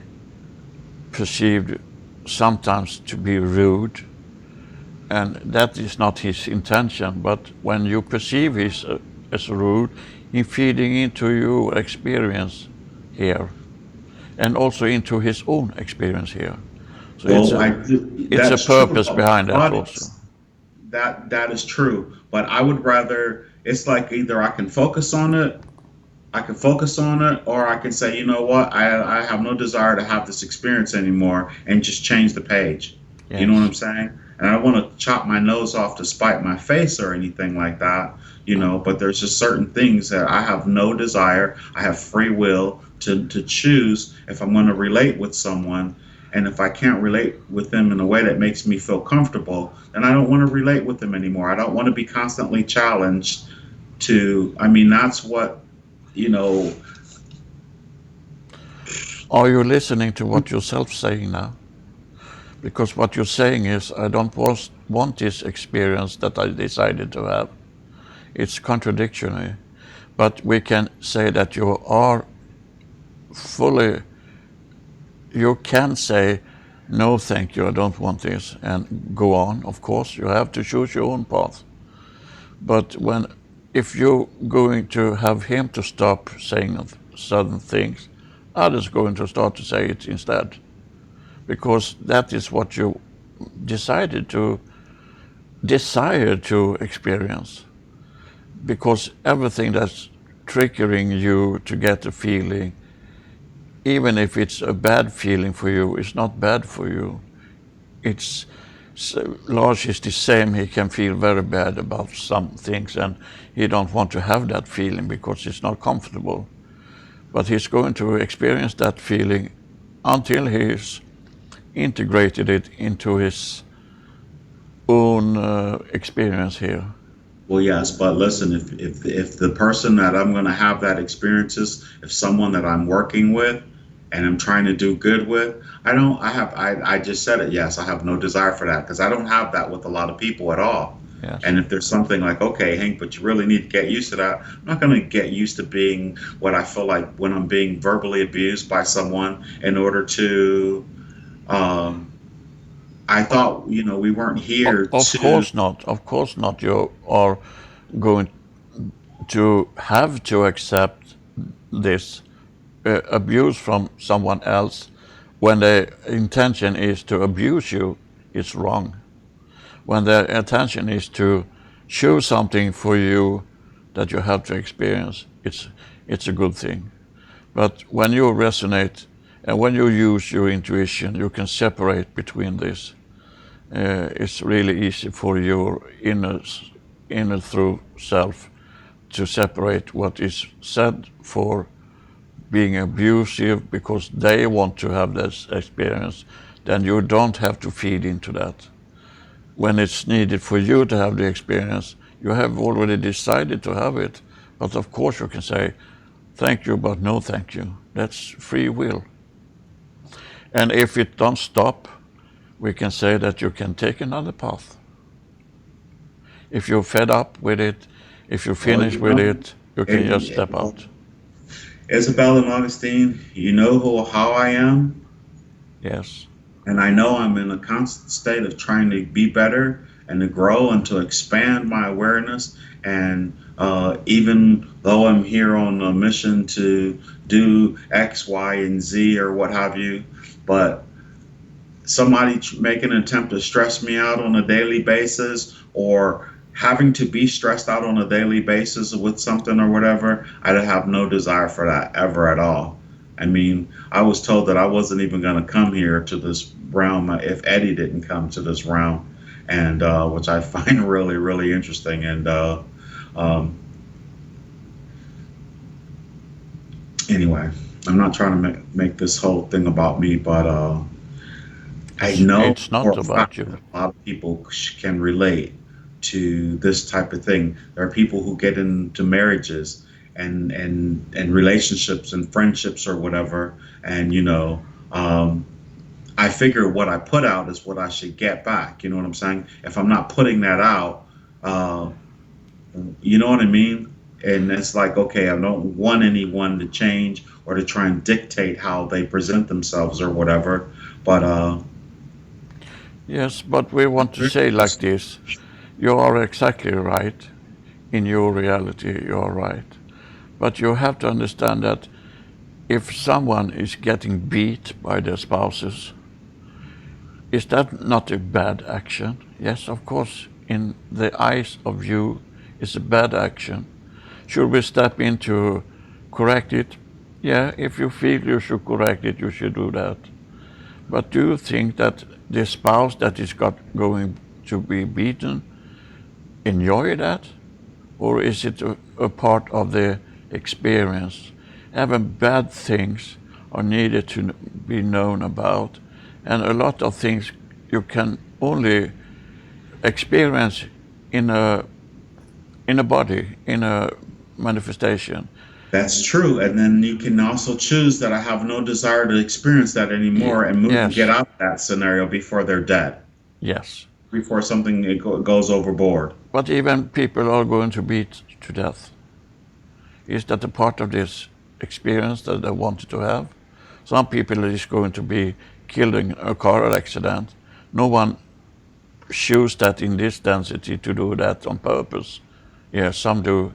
perceived sometimes to be rude, and that is not his intention. But when you perceive him as rude, he's feeding into your experience here, and also into his own experience here. So Well, it's a that's true purpose about my behind that also. audience. That is true. But I would rather, it's like either I can focus on it, or I can say, you know what, I have no desire to have this experience anymore and just change the page. You know what I'm Yes. saying? And I don't want to chop my nose off to spite my face or anything like that, No. but there's just certain things that I have no desire. I have free will to choose if I'm going to relate with someone. And if I can't relate with them in a way that makes me feel comfortable, then I don't want to relate with them anymore. I don't want to be constantly challenged that's what, you know, Are you listening to what yourself saying now? Because what you're saying is, I don't want this experience that I decided to have. It's contradictory. But we can say that you are fully, you can say, no, thank you, I don't want this, and go on. Of course, you have to choose your own path. But if you're going to have him to stop saying certain things, others going to start to say it instead, because that is what you decided to desire to experience. Because everything that's triggering you to get a feeling, even if it's a bad feeling for you, it's not bad for you. It's Lars is the same. He can feel very bad about some things, and he don't want to have that feeling because it's not comfortable. But he's going to experience that feeling until he's integrated it into his own experience here. well, yes, but listen, if the person that I'm going to have that experience is, if someone that I'm working with and I'm trying to do good with, I just said it. Yes, I have no desire for that because I don't have that with a lot of people at all. Yes. And if there's something like, okay, Hank, but you really need to get used to that, I'm not going to get used to being what I feel like when I'm being verbally abused by someone in order to, um, I thought, we weren't here Of to, course not. Of course not. You are going to have to accept this abuse from someone else when the intention is to abuse you. It's wrong. When the intention is to show something for you that you have to experience, it's a good thing. But when you resonate and when you use your intuition, you can separate between this. It's really easy for your inner through self to separate what is said for being abusive because they want to have this experience. Then you don't have to feed into that. When it's needed for you to have the experience, you have already decided to have it. But of course you can say, thank you, but no thank you. That's free will. And if it don't stop, we can say that you can take another path. If you're fed up with it, if you're well, finished with it, you can just step well, out. Isabel and Augustine, you know how I am, Yes. and I know I'm in a constant state of trying to be better and to grow and to expand my awareness. And even though I'm here on a mission to do X, Y, and Z or what have you, but somebody make an attempt to stress me out on a daily basis, or having to be stressed out on a daily basis with something or whatever, I'd have no desire for that ever at all. I mean, I was told that I wasn't even going to come here to this realm if Eddie didn't come to this realm, and which I find really, really interesting. And um, anyway, I'm not trying to make this whole thing about me, but I know It's for not a about fact that you. a lot of people can relate to this type of thing. There are people who get into marriages and relationships and friendships or whatever, and um, I figure what I put out is what I should get back. You know what I'm saying? If I'm not putting that out, uh, you know what I mean? And it's like, okay, I don't want anyone to change or to try and dictate how they present themselves or whatever. But Yes, but we want to say like this. You are exactly right. In your reality, you are right. But you have to understand that if someone is getting beat by their spouses, is that not a bad action? Yes, of course, in the eyes of you, it's a bad action. Should we step in to correct it? Yeah, if you feel you should correct it, you should do that. But do you think that the spouse that is going to be beaten enjoy that? Or is it a part of the experience? Even bad things are needed to be known about, and a lot of things you can only experience in a body, in a manifestation. that's true. And then you can also choose that I have no desire to experience that anymore and move and get Yes, out of that scenario before they're dead, yes. before something goes overboard. But even people are going to beat to death. Is that a part of this experience that they wanted to have? Some people is going to be killed in a car accident. No one choose that in this density to do that on purpose. Yeah, some do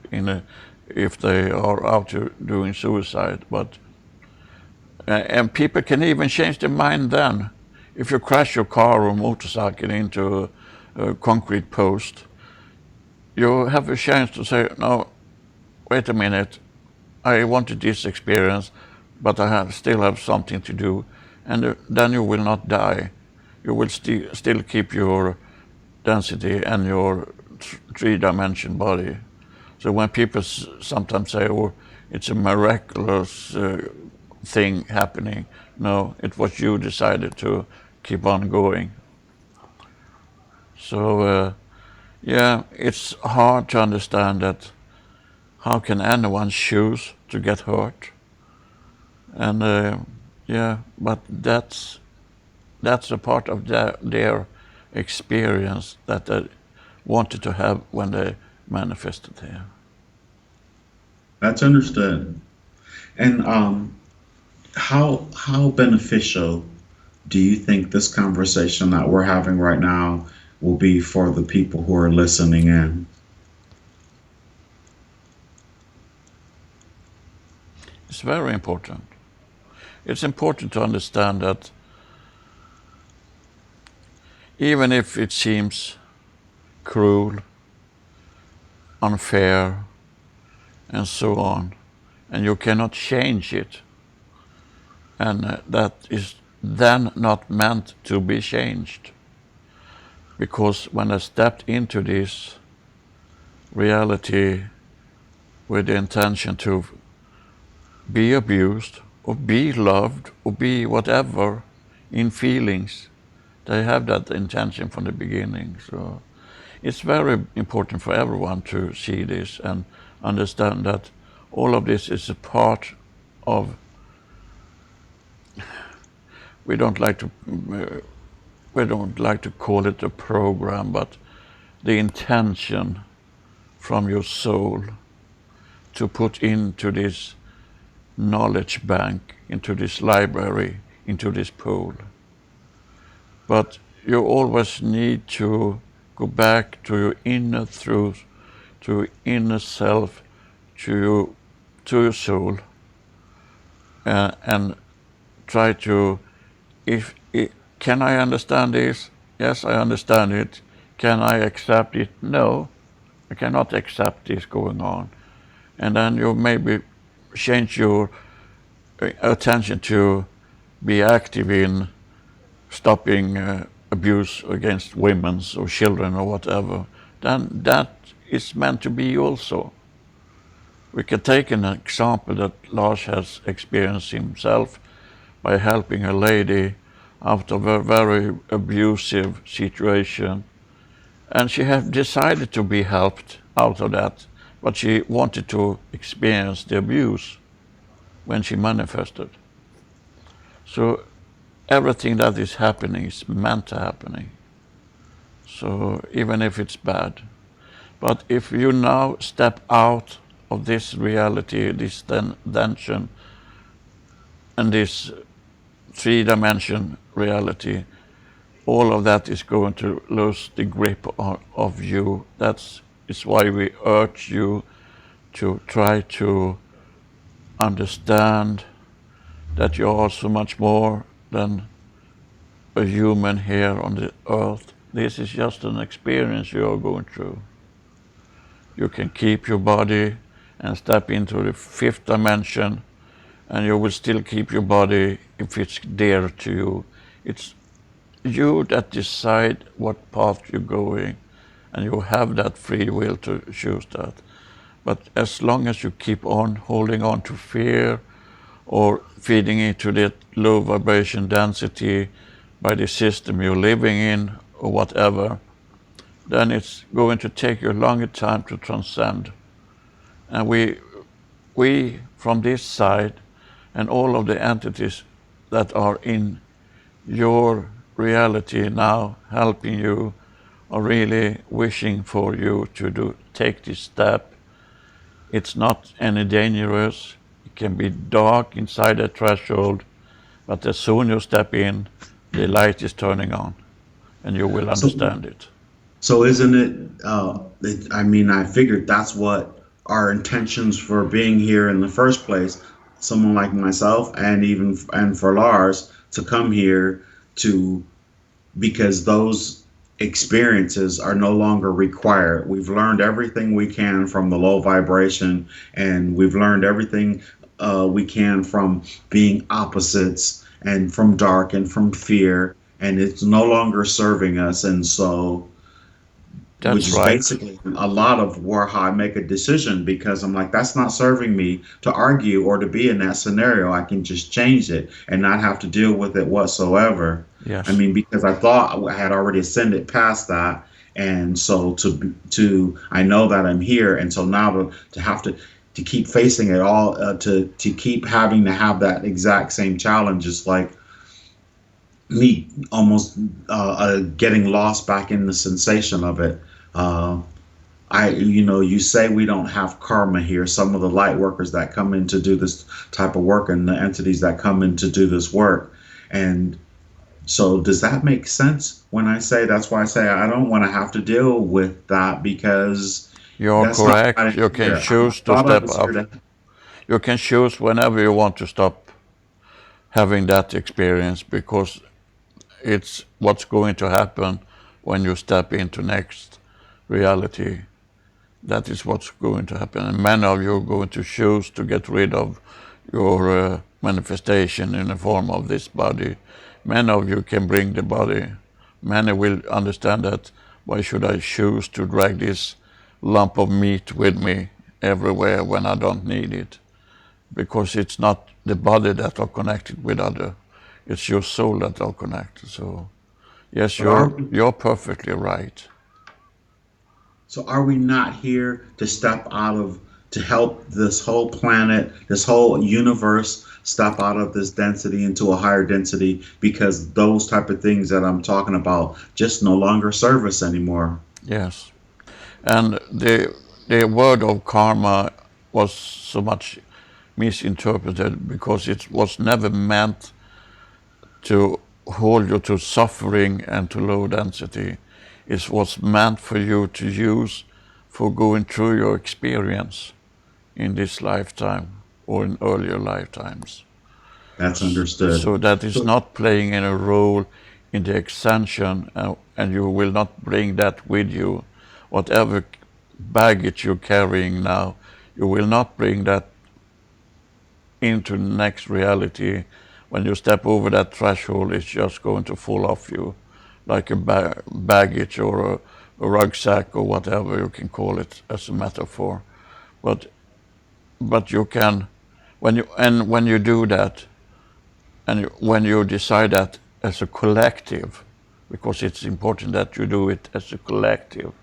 if they are out doing suicide, but and people can even change their mind then. If you crash your car or motorcycle into a concrete post, you have a chance to say, no, wait a minute, I wanted this experience, but still have something to do, and then you will not die. You will still keep your density and your three-dimension body. So when people sometimes say, "Oh, it's a miraculous thing happening," no, it was you decided to keep on going. So yeah, it's hard to understand that. How can anyone choose to get hurt? And yeah, but that's a part of their experience that they wanted to have when they manifested here. That's understood. And how beneficial do you think this conversation that we're having right now will be for the people who are listening in? It's very important. It's important to understand that even if it seems cruel, unfair, and so on, and you cannot change it, and that is then not meant to be changed. Because when I stepped into this reality with the intention to be abused, or be loved, or be whatever in feelings, they have that intention from the beginning. So it's very important for everyone to see this and understand that all of this is a part of. We don't like to call it a program, but the intention from your soul to put into this knowledge bank, into this library, into this pool. But you always need to go back to your inner truth, to your inner self, to your soul, and try to, can I understand this? Yes, I understand it. Can I accept it? No, I cannot accept this going on. And then you maybe change your attention to be active in stopping abuse against women or children or whatever. Then that is meant to be also. We can take an example that Lars has experienced himself by helping a lady out of a very abusive situation. And she had decided to be helped out of that, but she wanted to experience the abuse when she manifested. So everything that is happening is meant to happening. So even if it's bad. But if you now step out of this reality, this dimension, and this three-dimension reality, all of that is going to lose the grip of you. That's why we urge you to try to understand that you are so much more than a human here on the earth. This is just an experience you are going through. You can keep your body and step into the fifth dimension, and you will still keep your body if it's dear to you. It's you that decide what path you're going, and you have that free will to choose that. But as long as you keep on holding on to fear or feeding into that low vibration density by the system you're living in or whatever, then it's going to take you a longer time to transcend. And we from this side and all of the entities that are in your reality now helping you are really wishing for you to take this step. It's not any dangerous. It can be dark inside the threshold, but as soon as you step in, the light is turning on, and you will So, understand it. so isn't it? I mean, I figured that's what our intentions for being here in the first place. Someone like myself, and even and for Lars to come here to because those experiences are no longer required. We've learned everything we can from the low vibration, and we've learned everything we can from being opposites and from dark and from fear, and it's no longer serving us. And so which That's is right. basically a lot of where how I make a decision because I'm like, that's not serving me to argue or to be in that scenario. I can just change it and not have to deal with it whatsoever. I Yes. mean, because I thought I had already ascended past that. And so I know that I'm here. And so now to have to keep facing it all, to keep having to have that exact same challenge is like me almost getting lost back in the sensation of it. Uh, you say we don't have karma here. Some of the light workers that come in to do this type of work and the entities that come in to do this work. And so does that make sense when I say that's why I say I don't want to have to deal with that because You're that's not why correct. I'm You can here. I choose to thought I step was here up. to You can choose whenever you want to stop having that experience because it's what's going to happen when you step into next reality. That is what's going to happen. And many of you are going to choose to get rid of your manifestation in the form of this body. Many of you can bring the body. Many will understand that why should I choose to drag this lump of meat with me everywhere when I don't need it? Because it's not the body that are connected with other. It's your soul that are connected. So yes, but are you're perfectly right. So are we not here to step out of to help this whole planet, this whole universe step out of this density into a higher density because those type of things that I'm talking about just no longer serve us anymore. Yes. And the word of karma was so much misinterpreted because it was never meant to hold you to suffering and to low density. It was meant for you to use for going through your experience in this lifetime or in earlier lifetimes. That's understood. So that is So not playing any role in the extension, and you will not bring that with you. Whatever baggage you're carrying now, you will not bring that into the next reality. When you step over that threshold, it's just going to fall off you like a baggage or a rucksack or whatever you can call it as a metaphor. But you can when you do that and when you decide that as a collective, because it's important that you do it as a collective,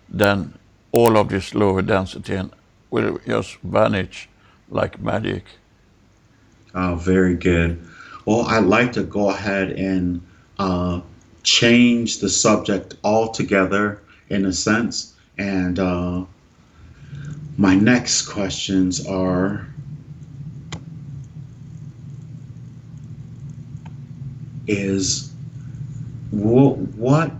then all of this lower density will just vanish like magic. very good. Well, I'd like to go ahead and uh, change the subject altogether in a sense. And my next questions are is what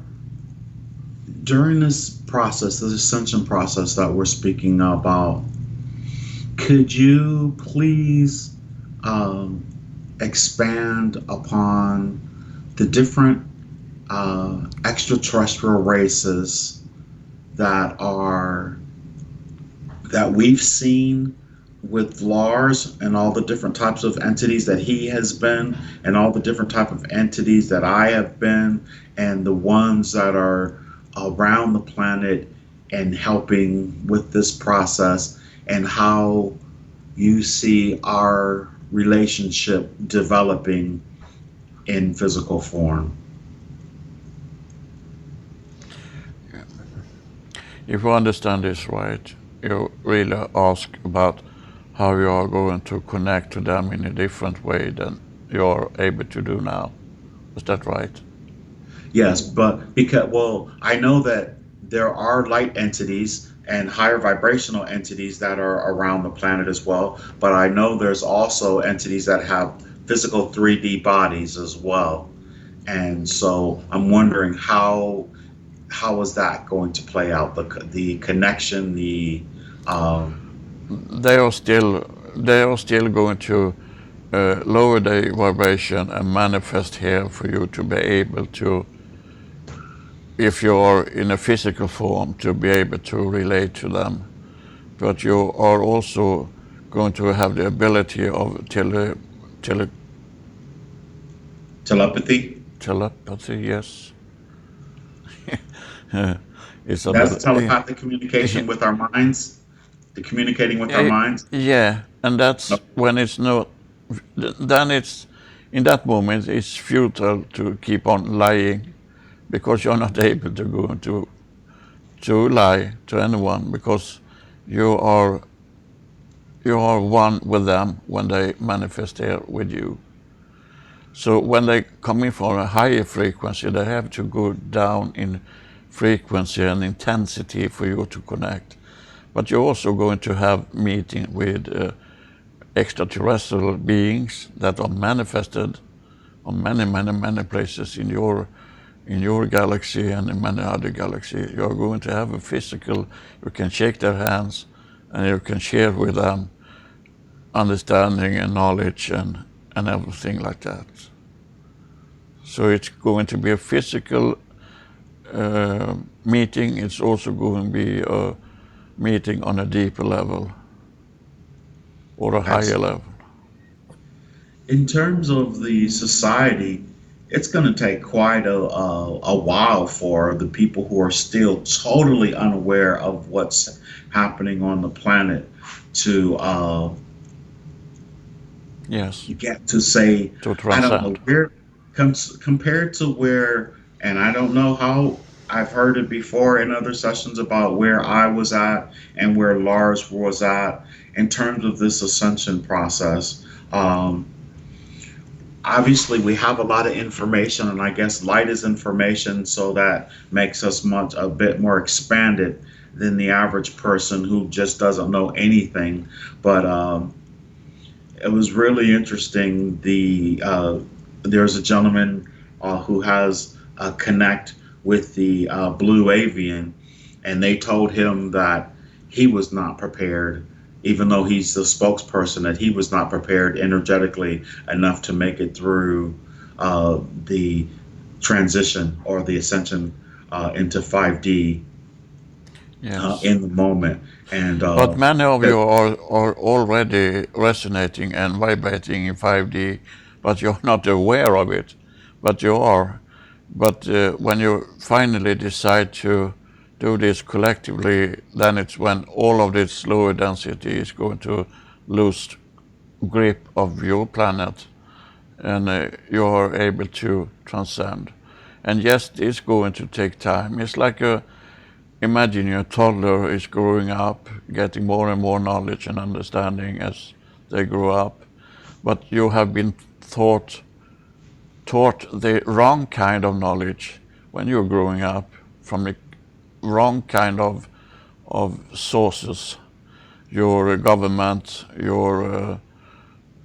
during this process, this ascension process that we're speaking about, could you please um, expand upon the different extraterrestrial races that are that we've seen with Lars and all the different types of entities that he has been and all the different type of entities that I have been and the ones that are around the planet and helping with this process and how you see our relationship developing in physical form. If you understand this right, you really ask about how you are going to connect to them in a different way than you're able to do now. Is that right? Yes, but because, well, I know that there are light entities and higher vibrational entities that are around the planet as well, but I know there's also entities that have physical 3D bodies as well. And so I'm wondering how is that going to play out? The connection, the um, They are still going to lower the vibration and manifest here for you to be able to, if you are in a physical form, to be able to relate to them. But you are also going to have the ability of telepathy. telepathy, yes. It's That's ability. telepathic communication with our minds, the communicating with our minds. Yeah, and that's when it's not. Then it's in that moment it's futile to keep on lying because you're not able to go to lie to anyone because you are you are one with them when they manifest here with you. So when they come in from a higher frequency, they have to go down in frequency and intensity for you to connect. But you're also going to have meeting with extraterrestrial beings that are manifested on many places in your galaxy and in many other galaxies. You're going to have a physical, you can shake their hands and you can share with them understanding and knowledge and everything like that. So it's going to be a physical meeting. It's also going to be a meeting on a deeper level or a higher level. In terms of the society, it's going to take quite a while for the people who are still totally unaware of what's happening on the planet to Yes, get to say, to I don't know, transcend. where compared to where, and I don't know how I've heard it before in other sessions about where I was at and where Lars was at in terms of this ascension process. Obviously, we have a lot of information, and I guess light is information, so that makes us much a bit more expanded than the average person who just doesn't know anything. But it was really interesting. There's a gentleman who has a connect with the Blue Avian, and they told him that he was not prepared, even though he's the spokesperson, that he was not prepared energetically enough to make it through the transition or the ascension into 5D Yes. in the moment. And But many of you are already resonating and vibrating in 5D, but you're not aware of it. But you are. But when you finally decide to do this collectively, then it's when all of this lower density is going to lose grip of your planet and you are able to transcend. And yes, it's going to take time. It's like imagine a toddler is growing up, getting more and more knowledge and understanding as they grow up. But you have been taught taught the wrong kind of knowledge when you're growing up from the wrong kind of sources, your government, your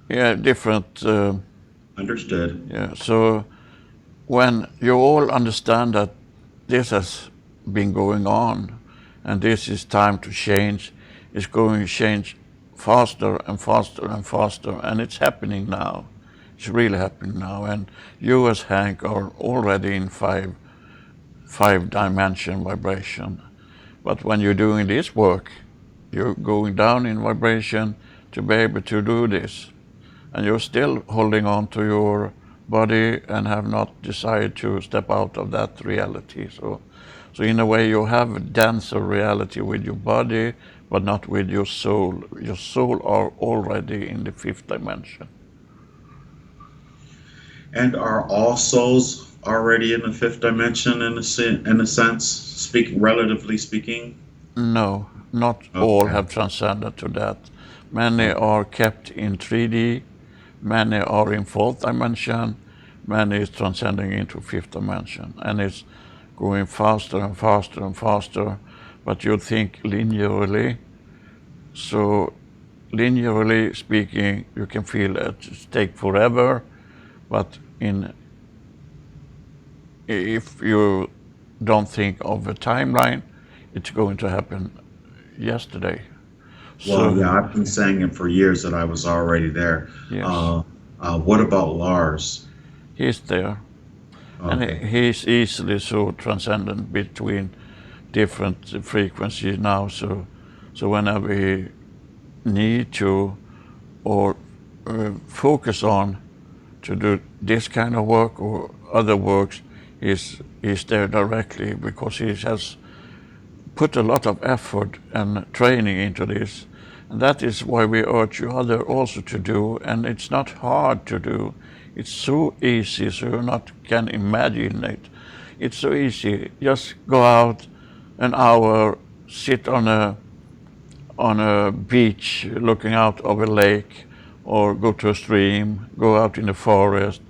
different. Understood. Yeah. So when you all understand that this has been going on, and this is time to change, it's going to change faster and faster and faster, and it's happening now. It's really happening now, and you as Hank are already in five dimension vibration. But when you're doing this work, you're going down in vibration to be able to do this. And you're still holding on to your body and have not decided to step out of that reality. So in a way, you have a denser reality with your body, but not with your soul. Your soul are already in the fifth dimension. And are all souls already in the fifth dimension in a sense, relatively speaking? No, not all Okay. have transcended to that. Many are kept in 3D, many are in fourth dimension, many is transcending into fifth dimension, and it's going faster and faster and faster. But you think linearly, so linearly speaking, you can feel it take forever, but if you don't think of a timeline, it's going to happen yesterday. Well, So yeah, I've been saying it for years that I was already there. yes, What about Lars? he's there, and Okay. he's easily so transcendent between different frequencies now. So whenever he need to or focus on to do this kind of work or other works, he's there directly because he has put a lot of effort and training into this. And that is why we urge you other also to do, and it's not hard to do. It's so easy, so you not can imagine it. It's so easy. Just go out an hour, sit on a beach looking out of a lake, or go to a stream, go out in the forest,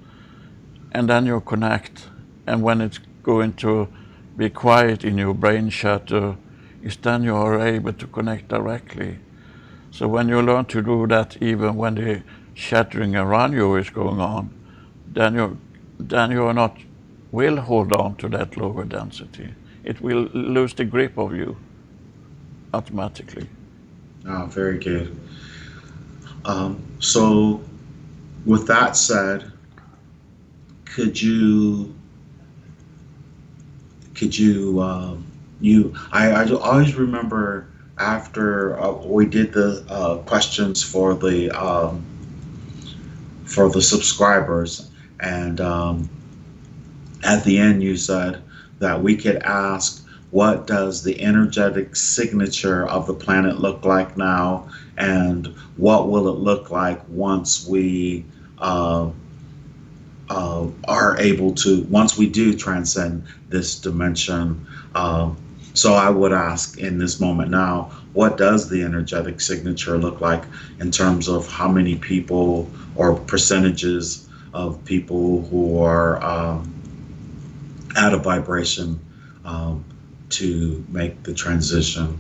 and then you connect. And when it's going to be quiet in your brain chatter, is then you are able to connect directly. So when you learn to do that, even when the shattering around you is going on, then you are not will hold on to that lower density. It will lose the grip of you automatically. Oh, very good. So, with that said, could you I always remember after we did the questions for the subscribers, and at the end you said that we could ask, what does the energetic signature of the planet look like now, and what will it look like once we are able to, once we do transcend this dimension. So I would ask in this moment now, what does the energetic signature look like in terms of how many people or percentages of people who are out of vibration to make the transition?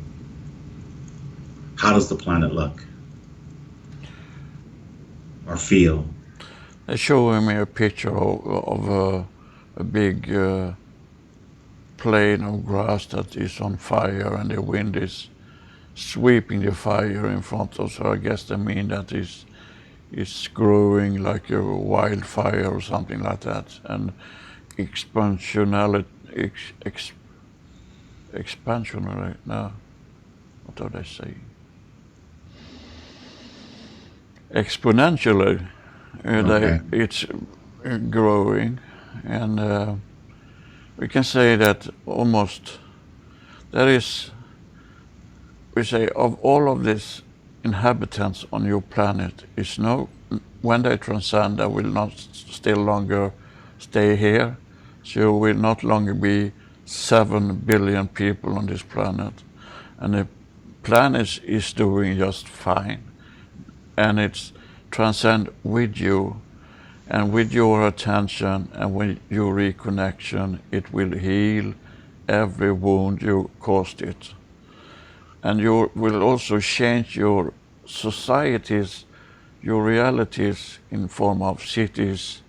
How does the planet look or feel? They're showing me a picture of a big plain of grass that is on fire, and the wind is sweeping the fire in front of. So I guess they mean that it's growing like a wildfire or something like that, and expansionality, expansionary. No, what are they saying? Exponentially, Okay. it's growing, and we can say that almost there is. We say of all of these inhabitants on your planet, is no when they transcend, they will not still longer stay here. So you will not longer be 7 billion people on this planet, and the planet is doing just fine, and it's transcend with you. And with your attention and with your reconnection, it will heal every wound you caused it. And you will also change your societies, your realities in form of cities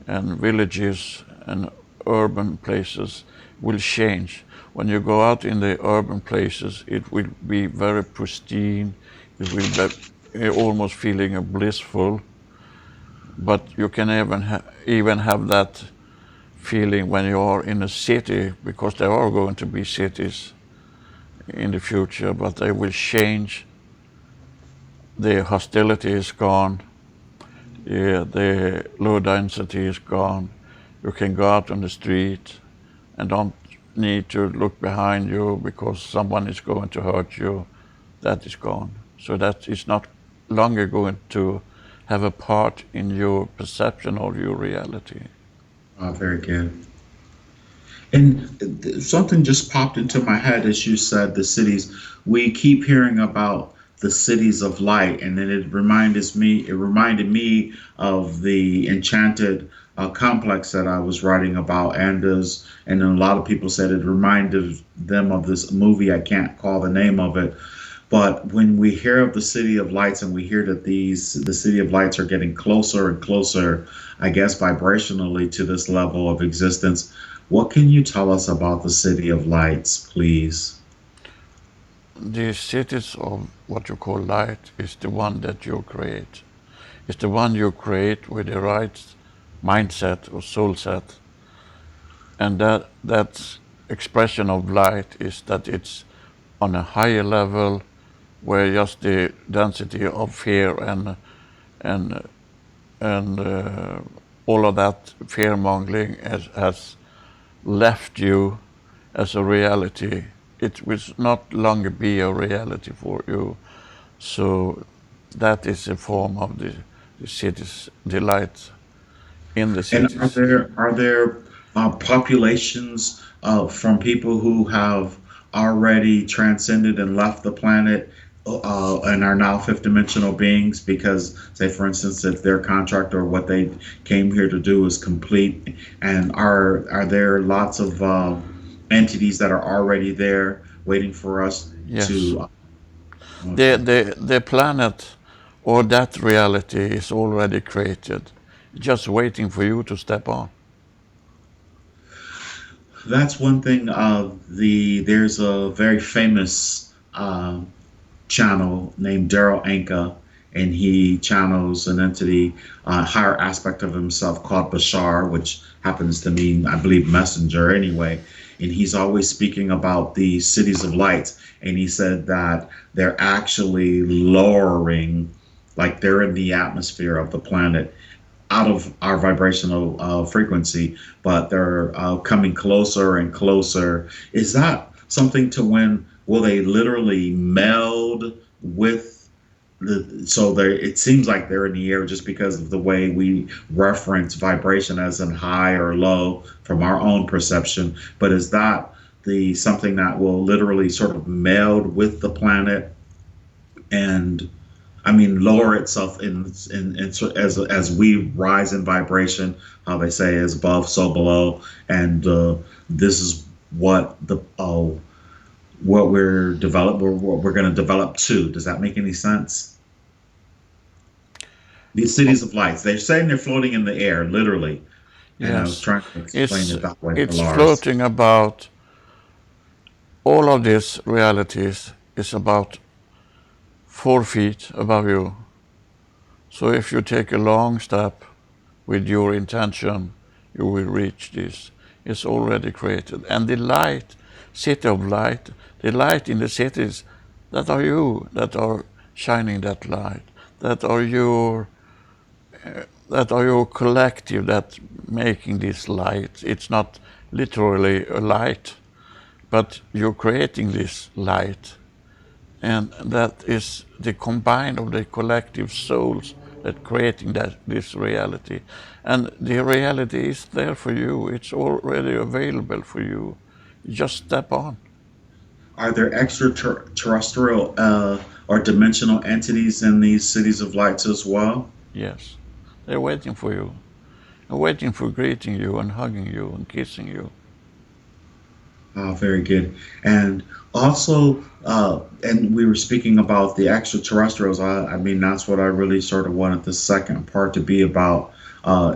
and villages and urban places will change. When you go out in the urban places, it will be very pristine. It will be almost feeling blissful. But you can even have that feeling when you are in a city, because there are going to be cities in the future, but they will change. The hostility is gone. The low density is gone. You can go out on the street and don't need to look behind you because someone is going to hurt you. That is gone. So that is not longer going to have a part in your perception of your reality. Very good. And something just popped into my head as you said the cities. We keep hearing about the cities of light, and then it reminded me of the enchanted complex that I was writing about, and then a lot of people said it reminded them of this movie. I can't call the name of it, but when we hear of the city of lights and we hear that the city of lights are getting closer and closer, I guess vibrationally to this level of existence, what can you tell us about the city of lights, please? The cities of what you call light is the one that you create. It's the one you create with the right mindset or soul set. And that expression of light is that it's on a higher level where just the density of fear and all of that fear mongering has left you as a reality. It will not longer be a reality for you. So that is a form of the city's delight in the And cities. are there populations from people who have already transcended and left the planet and are now fifth dimensional beings? Because, say, for instance, if their contract or what they came here to do is complete, and are there lots of entities that are already there waiting for us Yes. to? The, Okay. the planet or that reality is already created, just waiting for you to step on. That's one thing. There's a very famous channel named Daryl Anka, and he channels an entity, higher aspect of himself called Bashar, which happens to mean, I believe, messenger anyway. And he's always speaking about the cities of lights, and he said that they're actually lowering, like they're in the atmosphere of the planet out of our vibrational frequency, but they're coming closer and closer. Is that something to when will they literally meld with so they it seems like they're in the air just because of the way we reference vibration as in high or low from our own perception, but is that the something that will literally sort of meld with the planet and I mean, lower itself as we rise in vibration. How they say is above, so below, and this is what the what what we're going to develop to. Does that make any sense? These cities of lights. They're saying they're floating in the air, literally, and I was Yes, trying to explain it's it that way for it's Lars. floating about. All of these realities is about 4 feet above you. So if you take a long step with your intention, you will reach this. It's already created. And the light, city of light, the light in the cities, that are you that are shining that light. That are your collective that making this light. It's not literally a light, but you're creating this light. And that is the combine of the collective souls that creating this reality. And the reality is there for you. It's already available for you. You just step on. Are there extraterrestrial or dimensional entities in these cities of lights as well? Yes, they're waiting for you. waiting for greeting you and hugging you and kissing you. Oh, very good. And also, and we were speaking about the extraterrestrials. I mean, that's what I really sort of wanted the second part to be about,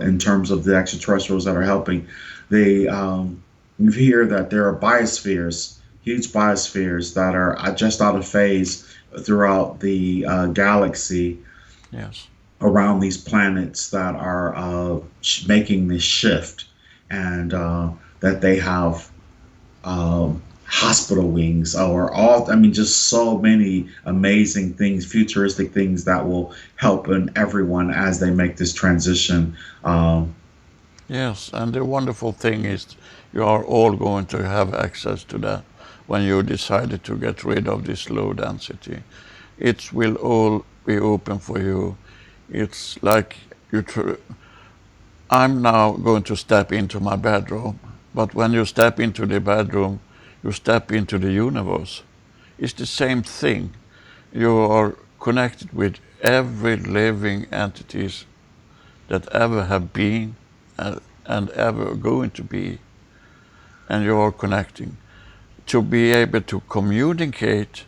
in terms of the extraterrestrials that are helping. They, you hear that there are biospheres, huge biospheres that are just out of phase throughout the galaxy Yes. around these planets that are making this shift, and that they have hospital wings or all, I mean, just so many amazing things, futuristic things that will help everyone as they make this transition. Yes, and the wonderful thing is you are all going to have access to that when you decided to get rid of this low density. It will all be open for you. It's like I'm now going to step into my bedroom, but when you step into the bedroom, you step into the universe. It's the same thing. You are connected with every living entities that ever have been and ever going to be, and you are connecting. To be able to communicate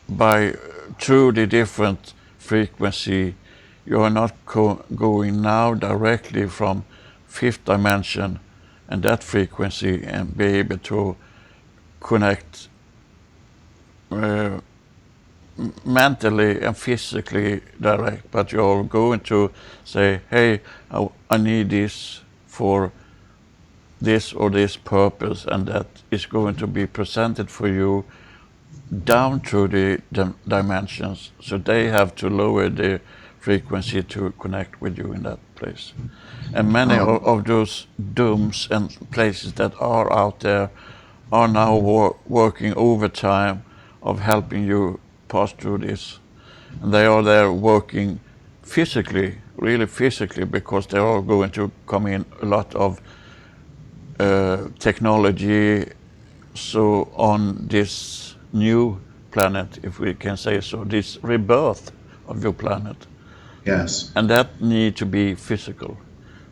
by through the different frequency, you are not going now directly from fifth dimension and that frequency and be able to connect uh, mentally and physically direct, but you're going to say, hey, I need this for this or this purpose, and that is going to be presented for you down through the dimensions. So they have to lower the frequency to connect with you in that place. And many um, of those dooms and places that are out there are now working overtime of helping you pass through this. And they are there working physically, really physically, because they are going to come in a lot of technology. So on this new planet, if we can say so, this rebirth of your planet, yes, and that need to be physical.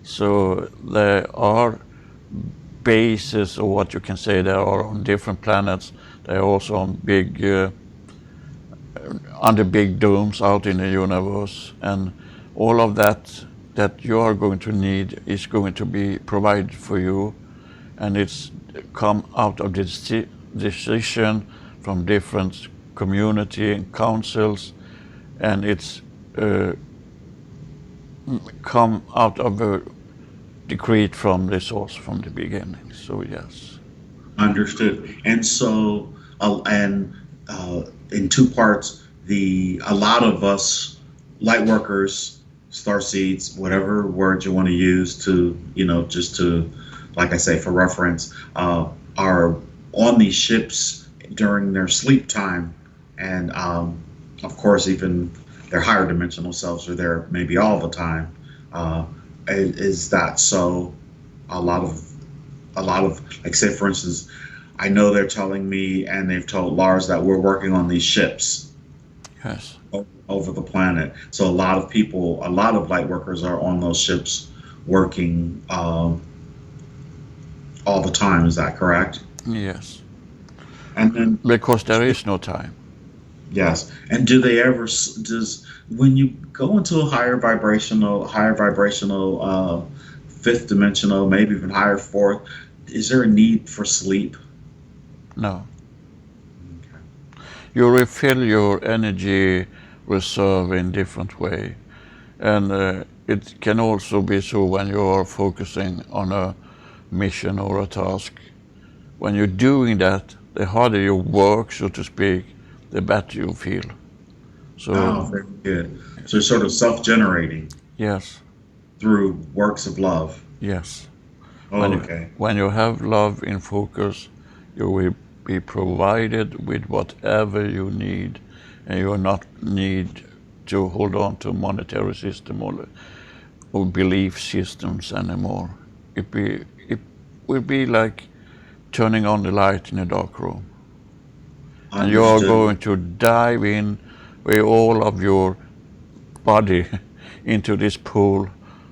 So there are bases, or what you can say, there are on different planets. They are also on under big domes out in the universe, and all of that you are going to need is going to be provided for you, and it's come out of this decision from different community and councils, and it's uh, come out of a decree from the source from the beginning. So yes. understood. And so, and in two parts, the a lot of us light workers, star seeds, whatever word you want to use to, just to, like I say, for reference, are on these ships during their sleep time, and of course, even their higher dimensional selves are there maybe all the time. Uh, is that so? A lot of like, say, for instance, I know they're telling me and they've told Lars that we're working on these ships Yes. over the planet. So a lot of people, a lot of light workers are on those ships working all the time. Is that correct? Yes. And then, Because there is no time. yes. And do they ever, does, when you go into a higher vibrational, fifth dimensional, maybe even higher fourth, is there a need for sleep? No. You refill your energy reserve in different way, and it can also be so when you are focusing on a mission or a task. When you're doing that, the harder you work, so to speak, the better you feel. So Oh, very good. So it's sort of self-generating yes, through works of love. yes. Oh, okay. When you have love in focus, you will be provided with whatever you need, and you will not need to hold on to monetary system or belief systems anymore. It will be like turning on the light in a dark room, and you are Understood. going to dive in with all of your body into this pool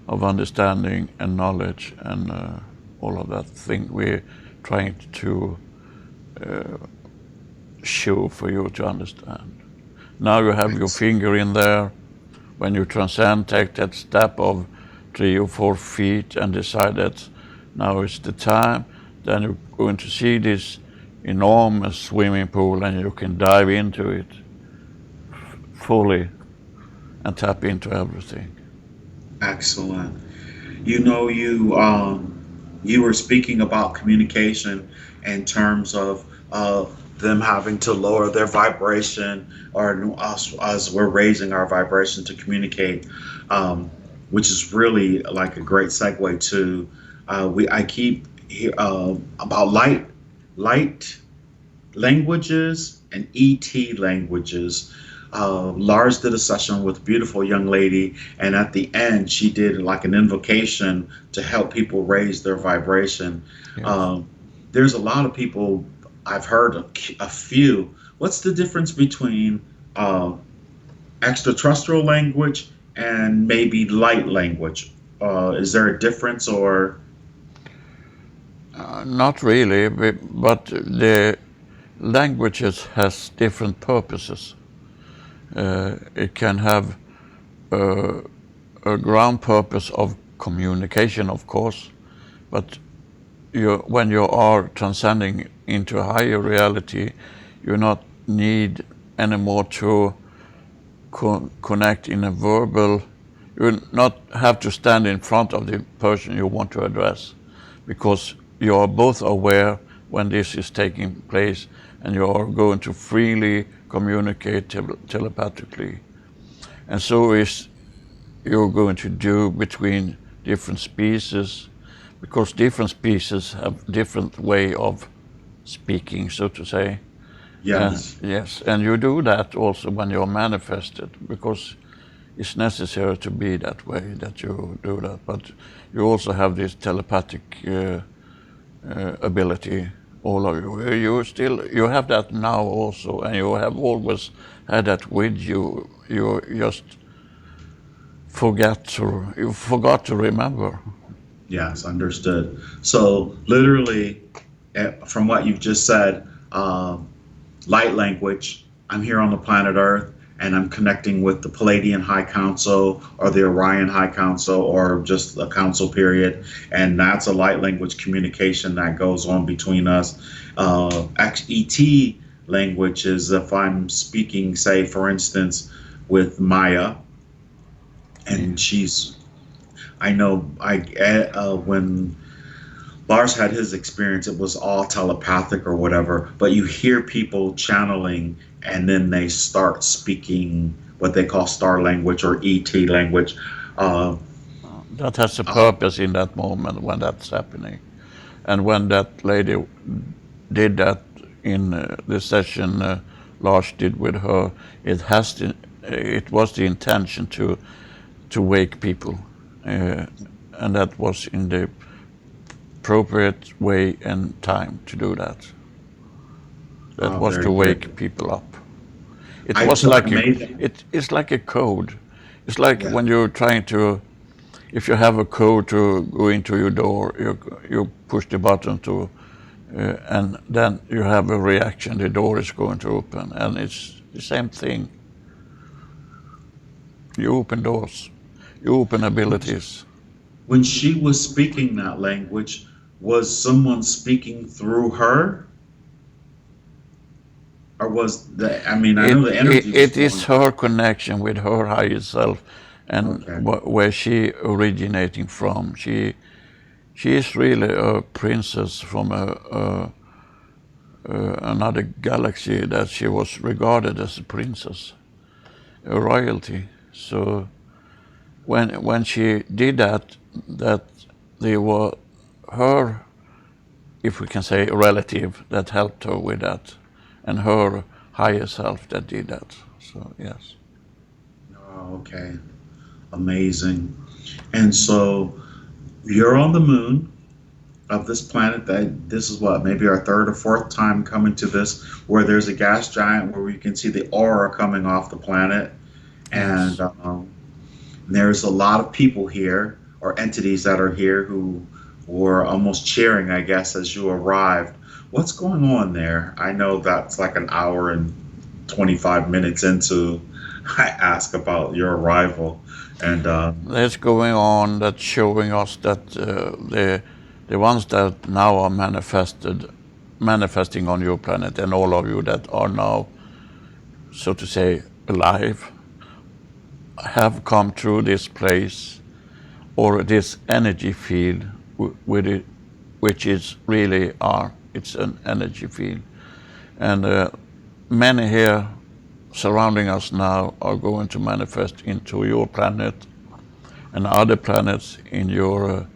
of understanding and knowledge and all of that thing we're trying to show for you to understand. Now you have your finger in there. When you transcend, take that step of 3 or 4 feet and decide that now is the time, then you're going to see this enormous swimming pool and you can dive into it fully and tap into everything. Excellent. You know, you were speaking about communication in terms of them having to lower their vibration, or us as we're raising our vibration to communicate, which is really like a great segue to we. I keep about light languages and ET languages. Lars did a session with a beautiful young lady, and at the end, she did like an invocation to help people raise their vibration. Yes. There's a lot of people, I've heard a few. What's the difference between extraterrestrial language and maybe light language? Is there a difference, or? Not really, but the languages has different purposes. It can have a ground purpose of communication, of course, but when you are transcending into a higher reality, you not need anymore to connect in a verbal. You not have to stand in front of the person you want to address, because you are both aware when this is taking place, and you are going to freely communicate telepathically. And so is you're going to do between different species, because different species have different way of speaking, so to say. Yes. Yes, and you do that also when you're manifested, because it's necessary to be that way, that you do that. But you also have this telepathic ability, all of you. You have that now also, and you have always had that with you. You just forgot to remember. Yes, understood. So, literally, from what you've just said, light language, I'm here on the planet Earth and I'm connecting with the Palladian High Council or the Orion High Council or just a council period. And that's a light language communication that goes on between us. ET language is if I'm speaking, say, for instance, with Maya, and I know when Lars had his experience, it was all telepathic or whatever, but you hear people channeling and then they start speaking what they call star language or ET language. Uh, That has a uh, purpose in that moment when that's happening. And when that lady did that in the session Lars did with her, it was the intention to wake people, and that was in the appropriate way and time to do that. That was Very to good. wake people up. It I was took like amazing. it's like a code. It's like Yeah. when you're trying to, if you have a code to go into your door, you push the button to, and then you have a reaction. The door is going to open, and it's the same thing. You open doors, you open abilities. When she was speaking that language, was someone speaking through her? Or was the, I mean, I know the energy was It is flowing. her connection with her higher self, and Okay. where she originating from. She is really a princess from another galaxy, that she was regarded as a princess, a royalty. So when she did that, that they were her, if we can say, relative that helped her with that, and her higher self that did that. So yes. Oh, okay. Amazing. And so you're on the moon of this planet. That this is what, maybe our third or fourth time coming to this, where there's a gas giant where we can see the aura coming off the planet, and Yes. there's a lot of people here, or entities that are here who were almost cheering, I guess, as you arrived. What's going on there? I know that's like an hour and 25 minutes into I ask about your arrival. And That's going on. That's showing us that the ones that now are manifesting on your planet, and all of you that are now, so to say, alive, have come through this place or this energy field with it, which is really it's an energy field, and many here surrounding us now are going to manifest into your planet and other planets in your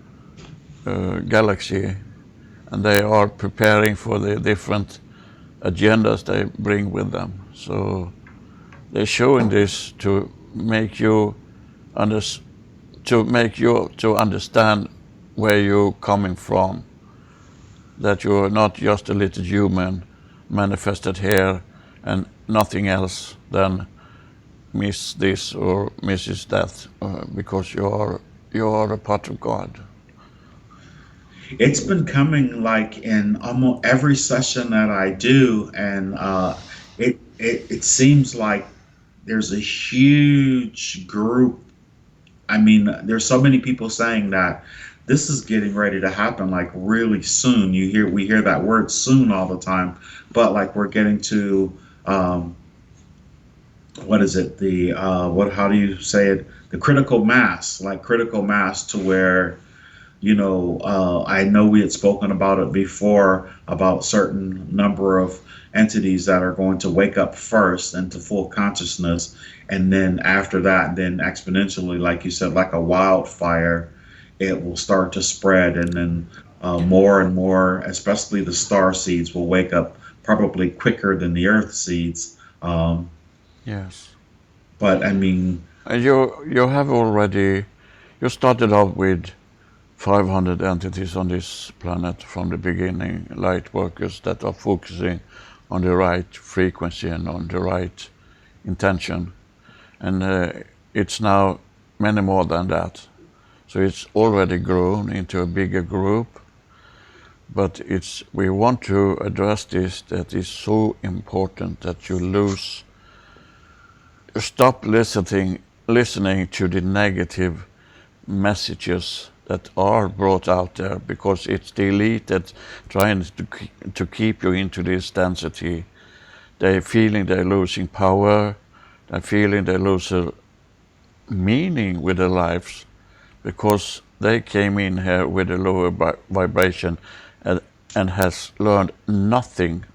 galaxy, and they are preparing for the different agendas they bring with them. So they're showing this to make you to understand where you're coming from, that you're not just a little human manifested here and nothing else than miss this or misses that, because you are a part of God. it's been coming like in almost every session that I do, and it seems like there's a huge group. I mean, there's so many people saying that this is getting ready to happen like really soon. We hear that word soon all the time, but like we're getting to what is it? The what? How do you say it? The critical mass, like critical mass, to where I know we had spoken about it before about certain number of entities that are going to wake up first into full consciousness, and then after that, then exponentially, like you said, like a wildfire, it will start to spread, and then more and more, especially the star seeds, will wake up probably quicker than the earth seeds. Yes. But I mean, You have already, you started off with 500 entities on this planet from the beginning, light workers that are focusing on the right frequency and on the right intention. And it's now many more than that. So it's already grown into a bigger group. But we want to address this, that is so important that you stop listening to the negative messages that are brought out there, because it's the elite that trying to keep you into this density. They're feeling they're losing power. They're feeling they lose a meaning with their lives, because they came in here with a lower vibration and has learned nothing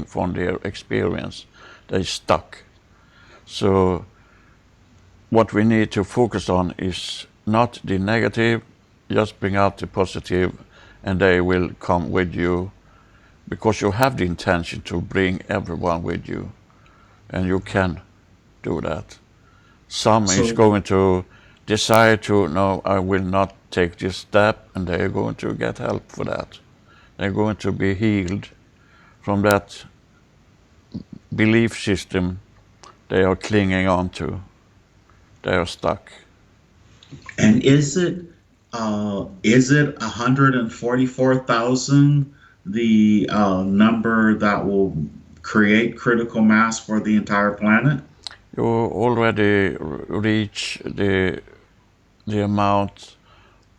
from their experience. They're stuck. So what we need to focus on is not the negative, just bring out the positive, and they will come with you, because you have the intention to bring everyone with you, and you can do that. Some is so going to decide to, no, I will not take this step, and they are going to get help for that. They're going to be healed from that belief system they are clinging on to. They are stuck. And is it 144,000 the number that will create critical mass for the entire planet? You already reach the amount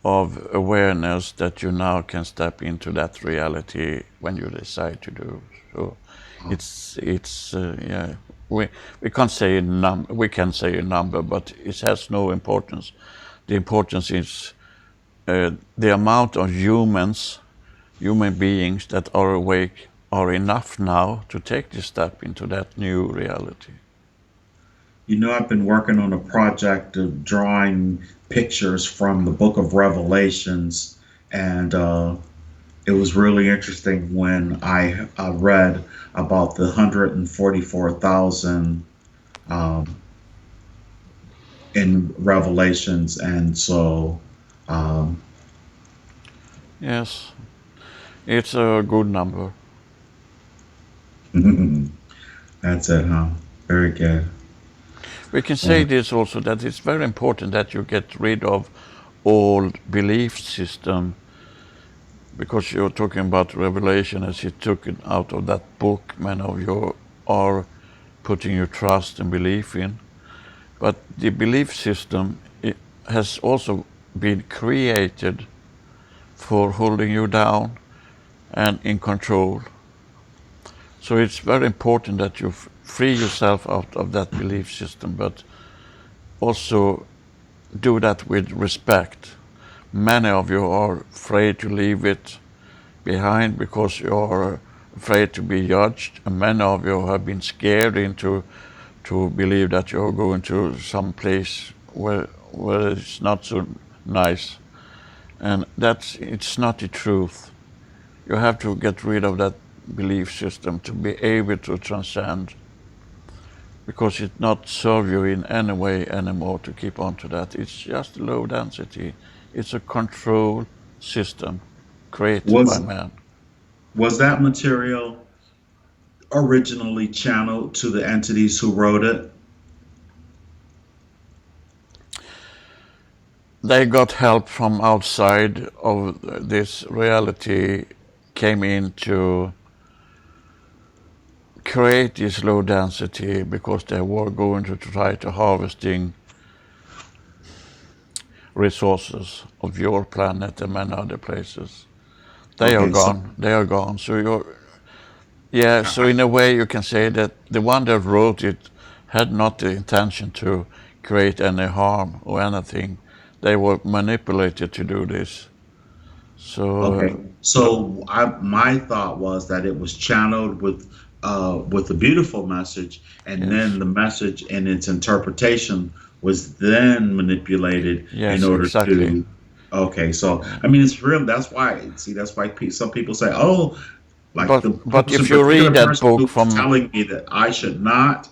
of awareness that you now can step into that reality when you decide to do. So it's yeah. We can't say a number. We can say a number, but it has no importance. The importance is the amount of human beings that are awake are enough now to take this step into that new reality. I've been working on a project of drawing pictures from the book of Revelations, and it was really interesting when I read about the 144,000 in Revelations, and so Yes, it's a good number. that's it, huh? Very good. We can say this also, that it's very important that you get rid of old belief system, because you're talking about revelation as you took it out of that book, many of you are putting your trust and belief in. But the belief system has also been created for holding you down and in control. So it's very important that you free yourself out of that belief system, but also do that with respect. Many of you are afraid to leave it behind because you are afraid to be judged, and many of you have been scared into to believe that you're going to some place where it's not so nice, and it's not the truth. You have to get rid of that belief system to be able to transcend, because it not serve you in any way anymore to keep on to that. It's just low density. It's a control system created by Was man. was that material originally channeled to the entities who wrote it? They got help from outside of this reality, came in to create this low density because they were going to try to harvesting resources of your planet and many other places. They are Okay, so gone. They are gone. So so in a way you can say that the one that wrote it had not the intention to create any harm or anything. They were manipulated to do this. So okay, so my thought was that it was channeled with a beautiful message, and then yes, the message and its interpretation was then manipulated in yes, order exactly. to. Okay, so I mean, it's real. That's why. See, that's why some people say, "Oh, like the But person, if you particular read that person book who was from telling me that I should not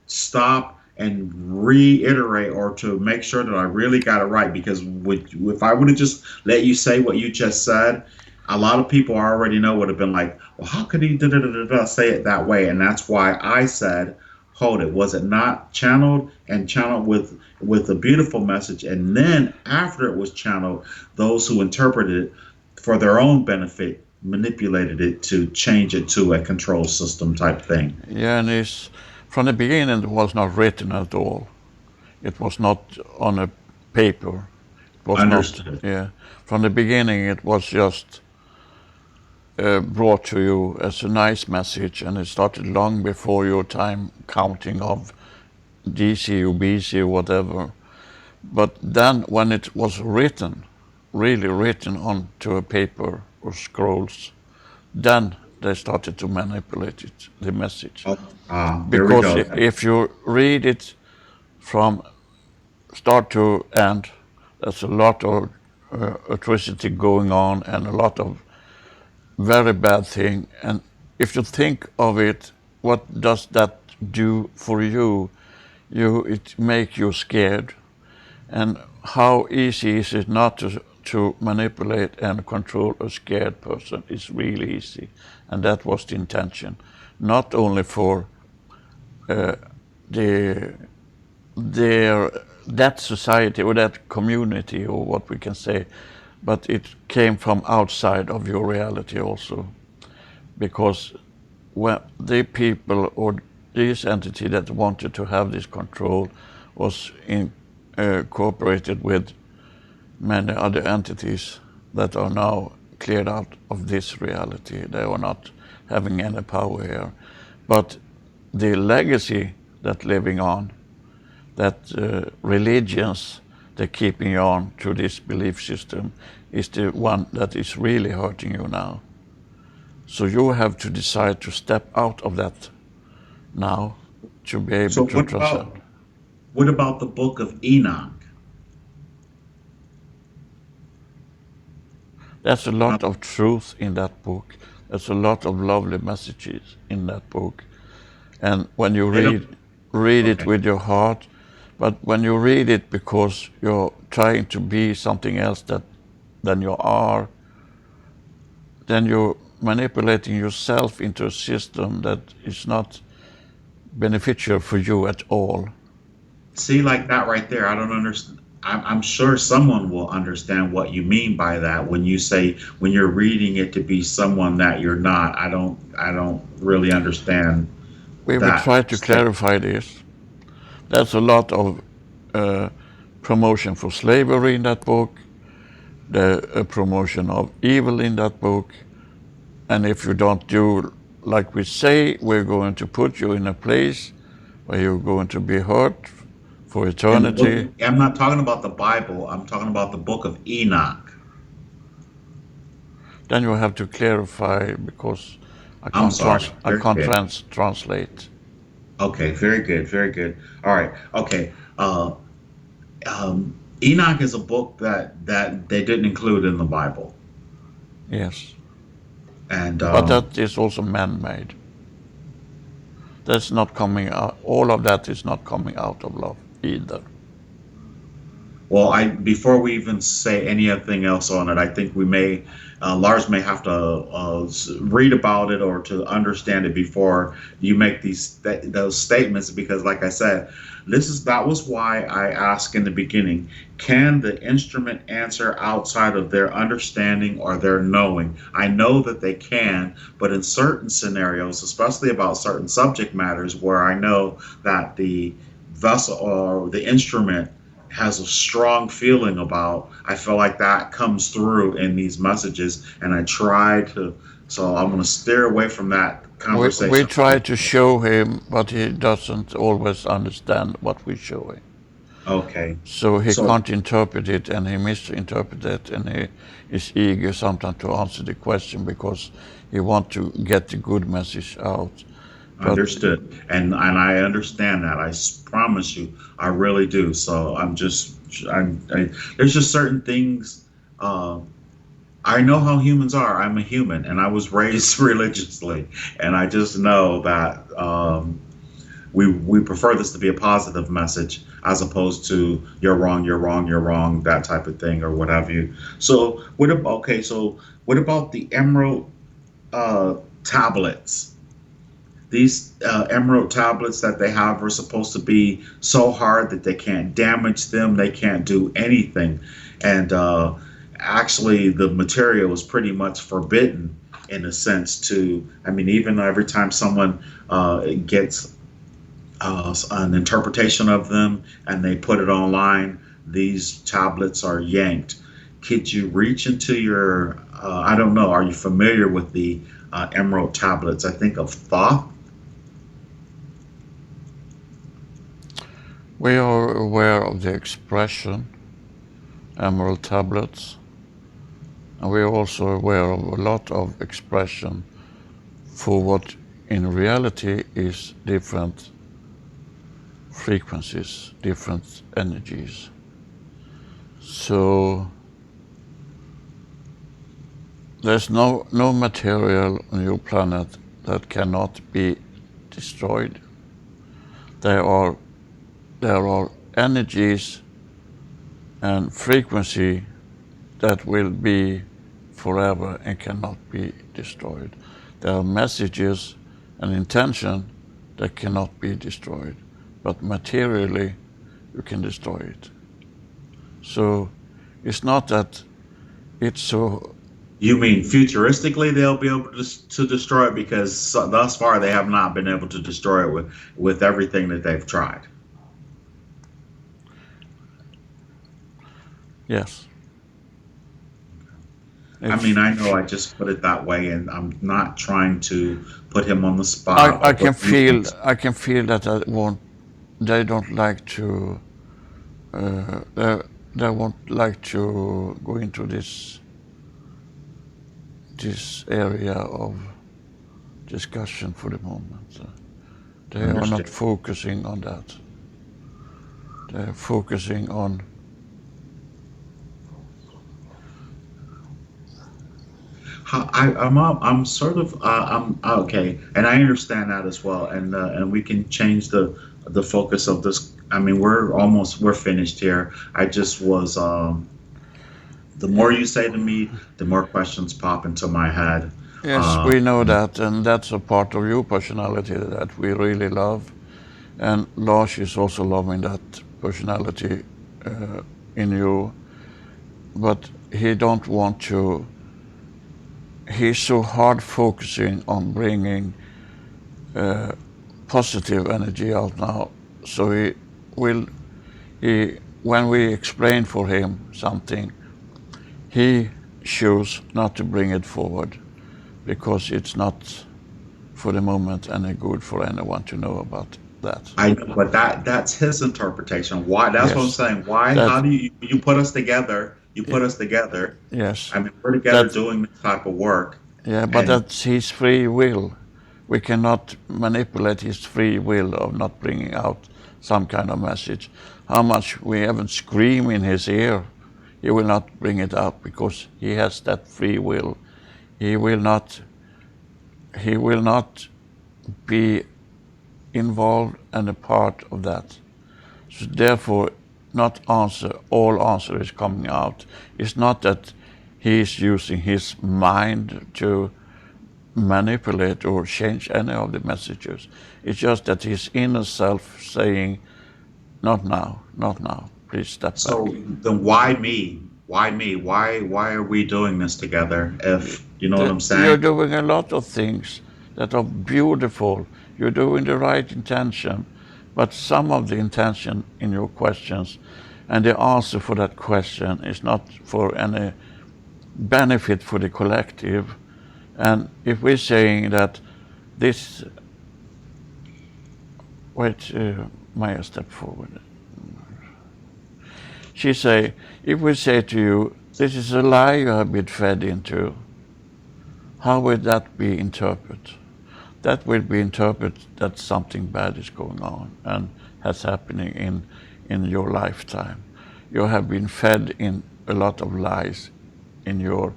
stop and reiterate or to make sure that I really got it right. Because if I would have just let you say what you just said, a lot of people already know would have been like, well, how could he say it that way? And that's why I said, hold it. Was it not channeled and channeled with a beautiful message? And then after it was channeled, those who interpreted it for their own benefit manipulated it to change it to a control system type thing. yeah, and it's from the beginning it was not written at all. It was not on a paper. It was not. Understood. Yeah, from the beginning it was just brought to you as a nice message, and it started long before your time counting of DC or BC or whatever. But then when it was written, really written onto a paper or scrolls, then they started to manipulate it, the message. Oh, here we Because go. if you read it from start to end, there's a lot of atrocity going on and a lot of very bad thing. And if you think of it, what does that do for you? It make you scared. And how easy is it not to manipulate and control a scared person? It's really easy. And that was the intention. Not only for the their that society or that community or what we can say, but it came from outside of your reality also, because when the people or this entity that wanted to have this control was cooperated with many other entities that are now cleared out of this reality. They are not having any power here, but the legacy that living on, that religions that keeping on to this belief system, is the one that is really hurting you now. So you have to decide to step out of that now to be able So to transcend. what about the book of Enoch? There's a Uh, lot of truth in that book. There's a lot of lovely messages in that book. And when you they don't. read it Okay. with your heart, but when you read it because you're trying to be something else than you are, then you're manipulating yourself into a system that is not beneficial for you at all. See, like that right there. I don't understand. I'm sure someone will understand what you mean by that when you say when you're reading it to be someone that you're not. I don't really understand We will that try to statement. clarify this. There's a lot of uh, promotion for slavery in that book, the promotion of evil in that book, and if you don't do like we say, we're going to put you in a place where you're going to be hurt for In the book, eternity. I'm not talking about the Bible. I'm talking about the book of Enoch. Then you have to clarify because I I'm can't sorry. I Very can't good. translate. Okay, very good, very good. All right. Okay. Enoch is a book that they didn't include in the Bible, Yes, and but that is also man-made. That's not coming out. All of that is not coming out of love either. well, I before we even say anything else on it, I think we may Lars may have to read about it or to understand it before you make those statements. Because, like I said, that was why I asked in the beginning: can the instrument answer outside of their understanding or their knowing? I know that they can, but in certain scenarios, especially about certain subject matters, where I know that the vessel or the instrument has a strong feeling about. I feel like that comes through in these messages, and I try to. So I'm going to steer away from that We conversation. try to show him, but he doesn't always understand what we show him. Okay. So he So can't interpret it and he misinterprets it and he is eager sometimes to answer the question because he wants to get the good message out. But understood, and I understand that. Promise you, I really do. So I'm just, there's just certain things. Uh, I know how humans are. I'm a human, and I was raised religiously, and I just know that we prefer this to be a positive message as opposed to you're wrong, you're wrong, you're wrong, that type of thing, or what have you. So what about okay? So what about the emerald tablets? These emerald tablets that they have are supposed to be so hard that they can't damage them, they can't do anything, and actually the material is pretty much forbidden in a sense to. I mean, even every time someone gets an interpretation of them and they put it online, these tablets are yanked. Could you reach into your, I don't know, are you familiar with the emerald tablets? I think of Thoth. we are aware of the expression emerald tablets, and we are also aware of a lot of expression for what in reality is different frequencies, different energies. So there's no material on your planet that cannot be destroyed. There are there are energies and frequency that will be forever and cannot be destroyed. There are messages and intention that cannot be destroyed, but materially you can destroy it. So it's not that it's so. You mean futuristically they'll be able to destroy it because thus far they have not been able to destroy it with everything that they've tried. Yes, I mean, it's. I know I just put it that way, and I'm not trying to put him on the spot or put anything. I can feel that I won't. They don't like to. They won't like to go into this area of discussion for the moment. They are not Understand. focusing on that. They're focusing on. I'm sort of I'm okay, and I understand that as well, and we can change the focus of this. I mean, we're finished here. I just was the more you say to me, the more questions pop into my head. Yes, Uh, we know that, and that's a part of your personality that we really love. And Lars is also loving that personality. Uh, in you, but he don't want to. He's so hard focusing on bringing positive energy out now. So will he when we explain for him something, he choose not to bring it forward because it's not for the moment any good for anyone to know about that. I know, but that's his interpretation. Why? That's what I'm Yes, saying. Why? that How do you put us together? You y- put us together. yes, I mean, we're together that doing this type of work, yeah, but and that's his free will. We cannot manipulate his free will of not bringing out some kind of message. How much we even scream in his ear, he will not bring it out because he has that free will. He will not. He will not be involved and a part of that. So therefore, not answer. All answer is coming out. It's not that he is using his mind to manipulate or change any of the messages. It's just that his inner self saying, not now, not now, please step back. so then why me? Why me? Why are we doing this together? If you know what I'm You're saying. doing a lot of things that are beautiful. You're doing the right intention, but some of the intention in your questions and the answer for that question is not for any benefit for the collective. And if we're saying that this, wait, Maya, step forward. She say, if we say to you, this is a lie you have been fed into, how would that be interpreted? That will be interpreted that something bad is going on and has happening in your lifetime. You have been fed in a lot of lies in your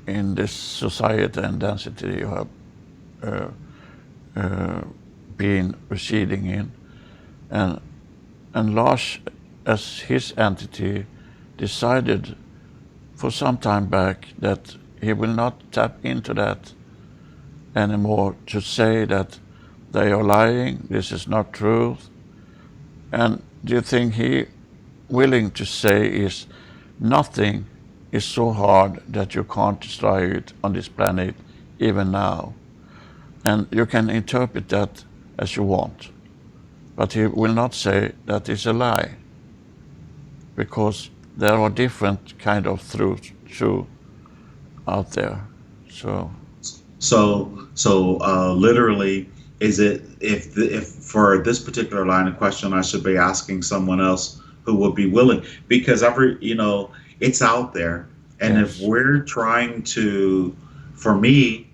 in this society and density you have been receding in, and Lars, as his entity, decided for some time back that he will not tap into that anymore to say that they are lying, this is not truth. And the thing he willing to say is nothing is so hard that you can't destroy it on this planet even now. And you can interpret that as you want. But he will not say that is a lie, because there are different kind of truth out there. So Literally, is it if for this particular line of question, I should be asking someone else who would be willing because it's out there, and if yes, we're trying to, for me,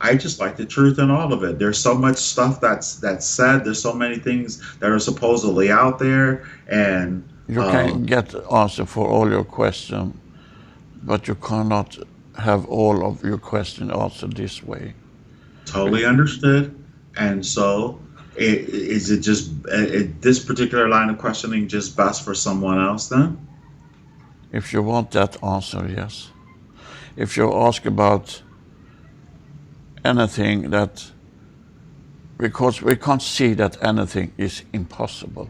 I just like the truth in all of it. There's so much stuff that's said. There's so many things that are supposedly out there, and you can get answer for all your questions, but you cannot have all of your question answered this way. totally understood. And so, is it just this particular line of questioning just best for someone else then? If you want that answer, yes. If you ask about anything that, because we can't see that anything is impossible.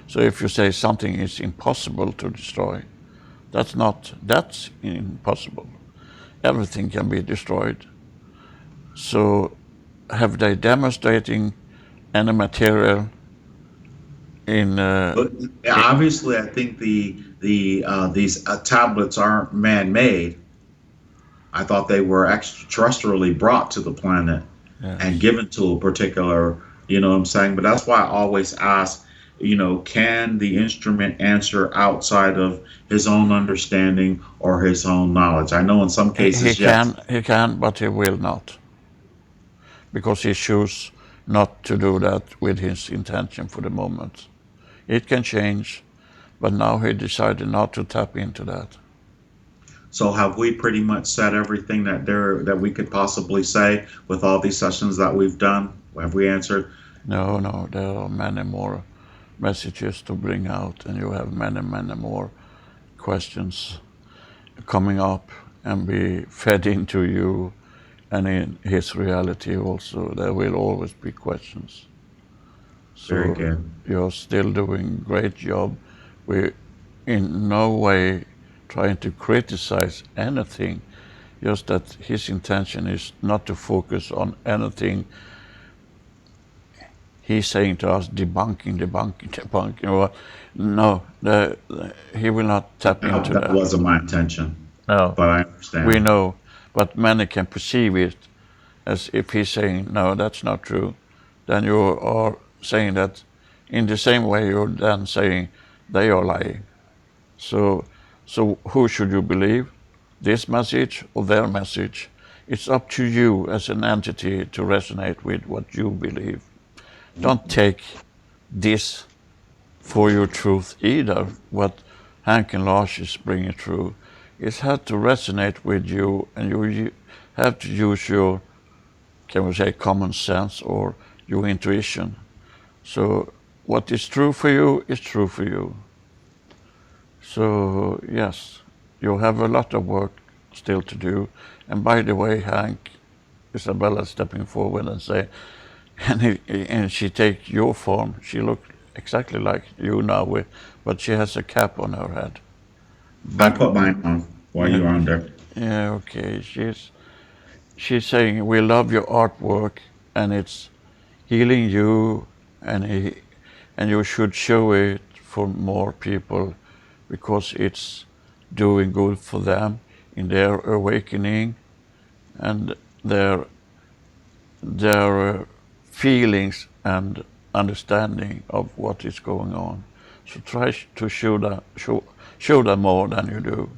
So if you say something is impossible to destroy, that's impossible. Everything can be destroyed. So have they demonstrating any material in, But obviously, I think these tablets aren't man-made. I thought they were extraterrestrially brought to the planet and yes. given to a particular, you know what I'm saying? But that's why I always ask, can the instrument answer outside of his own understanding or his own knowledge? I know in some cases, yes. He can, but he will not, because he chooses not to do that with his intention for the moment. It can change, but now he decided not to tap into that. So have we pretty much said everything that we could possibly say with all these sessions that we've done? Have we answered? No, no, there are many more messages to bring out, and you have many, many more questions coming up and be fed into you, and in his reality also there will always be questions. Very So good. you're still doing great job We in no way trying to criticize anything, just that his intention is not to focus on anything he's saying to us, debunking. Or, no, he will not tap into That that. wasn't my intention, No, but I we understand. know, but many can perceive it as if he's saying, no, that's not true. Then you are saying that in the same way you're then saying they are lying. So who should you believe? This message or their message? It's up to you as an entity to resonate with what you believe. Don't take this for your truth either, what Hank and Lars is bringing through. It has to resonate with you, and you have to use your, can we say, common sense or your intuition. So what is true for you is true for you. So yes, you have a lot of work still to do. And by the way, Hank, Isabella stepping forward and say, and she take your form. She looked exactly like you now, but she has a cap on her head. I But put mine on while yeah, you were under. yeah, okay. She's saying we love your artwork and it's healing you, and you should show it for more people because it's doing good for them in their awakening and their feelings and understanding of what is going on. So try to show them more than you do.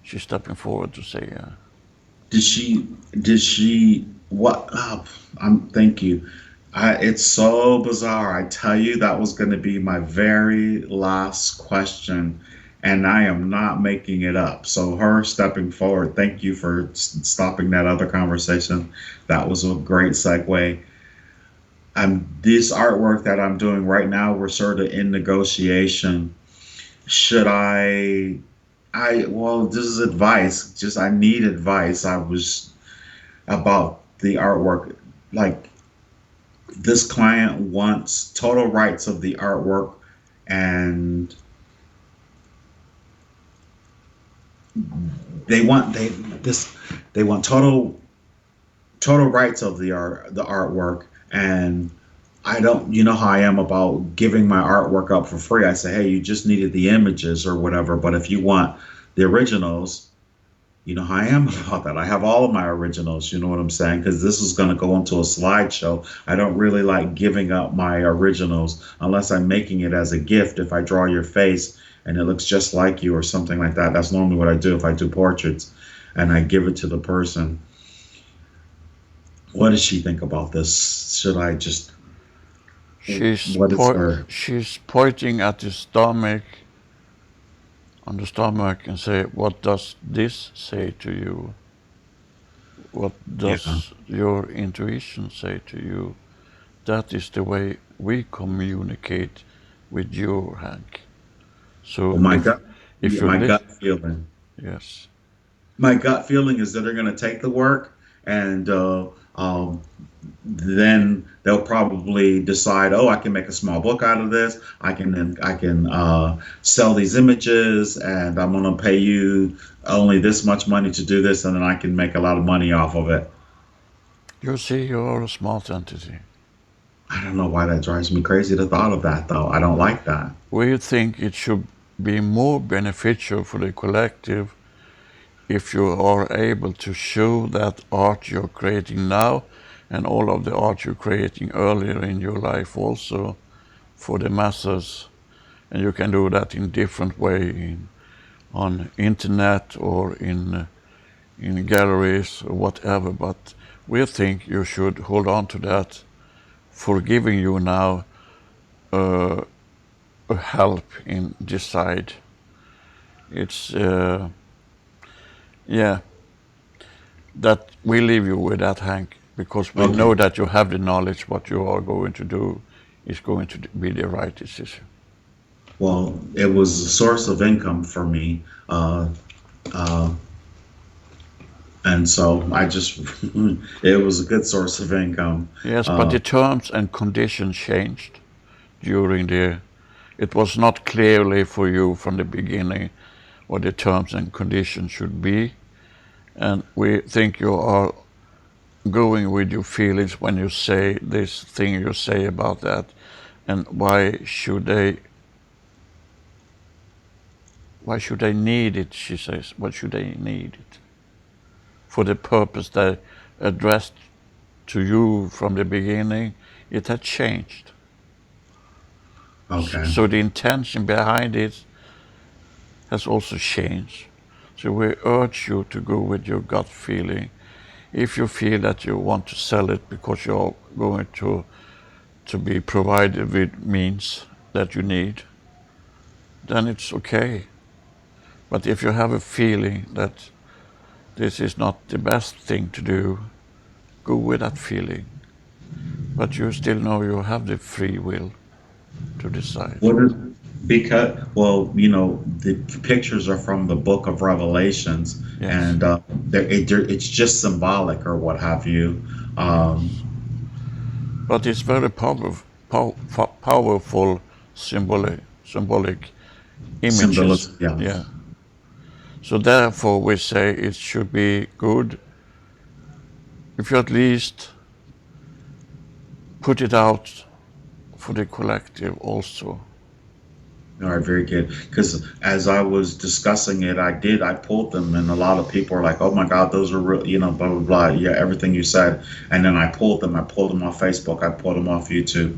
She's stepping forward to say, Did she? Did she? What? Oh, thank you. It's so bizarre. I tell you, that was going to be my very last question, and I am not making it up. So her stepping forward. Thank you for stopping that other conversation. That was a great segue. This artwork that I'm doing right now, we're sort of in negotiation. Should well, this is advice. Just I need advice. I was about the artwork. Like this client wants total rights of the artwork, and they want total rights of the artwork. And I don't, you know how I am about giving my artwork up for free. I say, hey, you just needed the images or whatever, but if you want the originals, you know how I am about that. I have all of my originals, you know what I'm saying? Because this is going to go into a slideshow. I don't really like giving up my originals unless I'm making it as a gift. If I draw your face and it looks just like you or something like that, that's normally what I do if I do portraits and I give it to the person. What does she think about this? Should I just, what is her? she's pointing at the stomach, on the stomach, and say, "What does this say to you? What Yeah. does your intuition say to you?" That is the way we communicate with you, Hank. Well, So my gut, if yeah, you my listen, gut feeling. yes, My gut feeling is that they're going to take the work and then they'll probably decide, oh, I can make a small book out of this. I can sell these images, and I'm going to pay you only this much money to do this, and then I can make a lot of money off of it. you see, you are a smart entity. I don't know why that drives me crazy. The thought of that, though, I don't like that. We think it should be more beneficial for the collective if you are able to show that art you're creating now and all of the art you're creating earlier in your life also for the masses. And you can do that in different way on internet or in galleries or whatever. But we think you should hold on to that for giving you now uh, a help in decide. It's yeah, that we leave you with that, Hank, because we Okay. know that you have the knowledge what you are going to do is going to be the right decision. Well, it was a source of income for me. Uh, and so I just, it was a good source of income. Yes, but Uh, the terms and conditions changed during the it was not clearly for you from the beginning what the terms and conditions should be, and we think you are going with your feelings when you say this thing you say about that, and why should they need it, she says. Why should they need it? For the purpose they addressed to you from the beginning, it had changed. Okay. So the intention behind it has also changed. So we urge you to go with your gut feeling. If you feel that you want to sell it because you're going to be provided with means that you need, then it's okay. But if you have a feeling that this is not the best thing to do, go with that feeling. But you still know you have the free will to decide. What is because well, the pictures are from the Book of Revelations, Yes. and it's just symbolic or what have you. Um, But it's very powerful symbolic images. Symbolism, yeah. Yeah. So therefore we say it should be good if you at least put it out for the collective also. All right, very good. Because as I was discussing it, I pulled them, and a lot of people are like, "Oh my God, those are real," blah blah blah. Yeah, everything you said, and then I pulled them. I pulled them off Facebook. I pulled them off YouTube.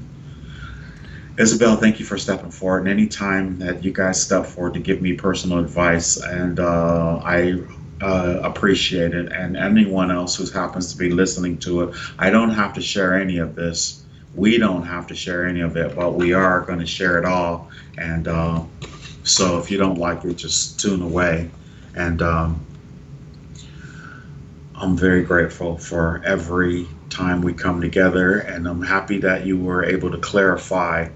Isabel, thank you for stepping forward. And anytime that you guys step forward to give me personal advice, and I appreciate it. And anyone else who happens to be listening to it, I don't have to share any of this. We don't have to share any of it, but we are going to share it all. And so if you don't like it, just tune away. And I'm very grateful for every time we come together. And I'm happy that you were able to clarify,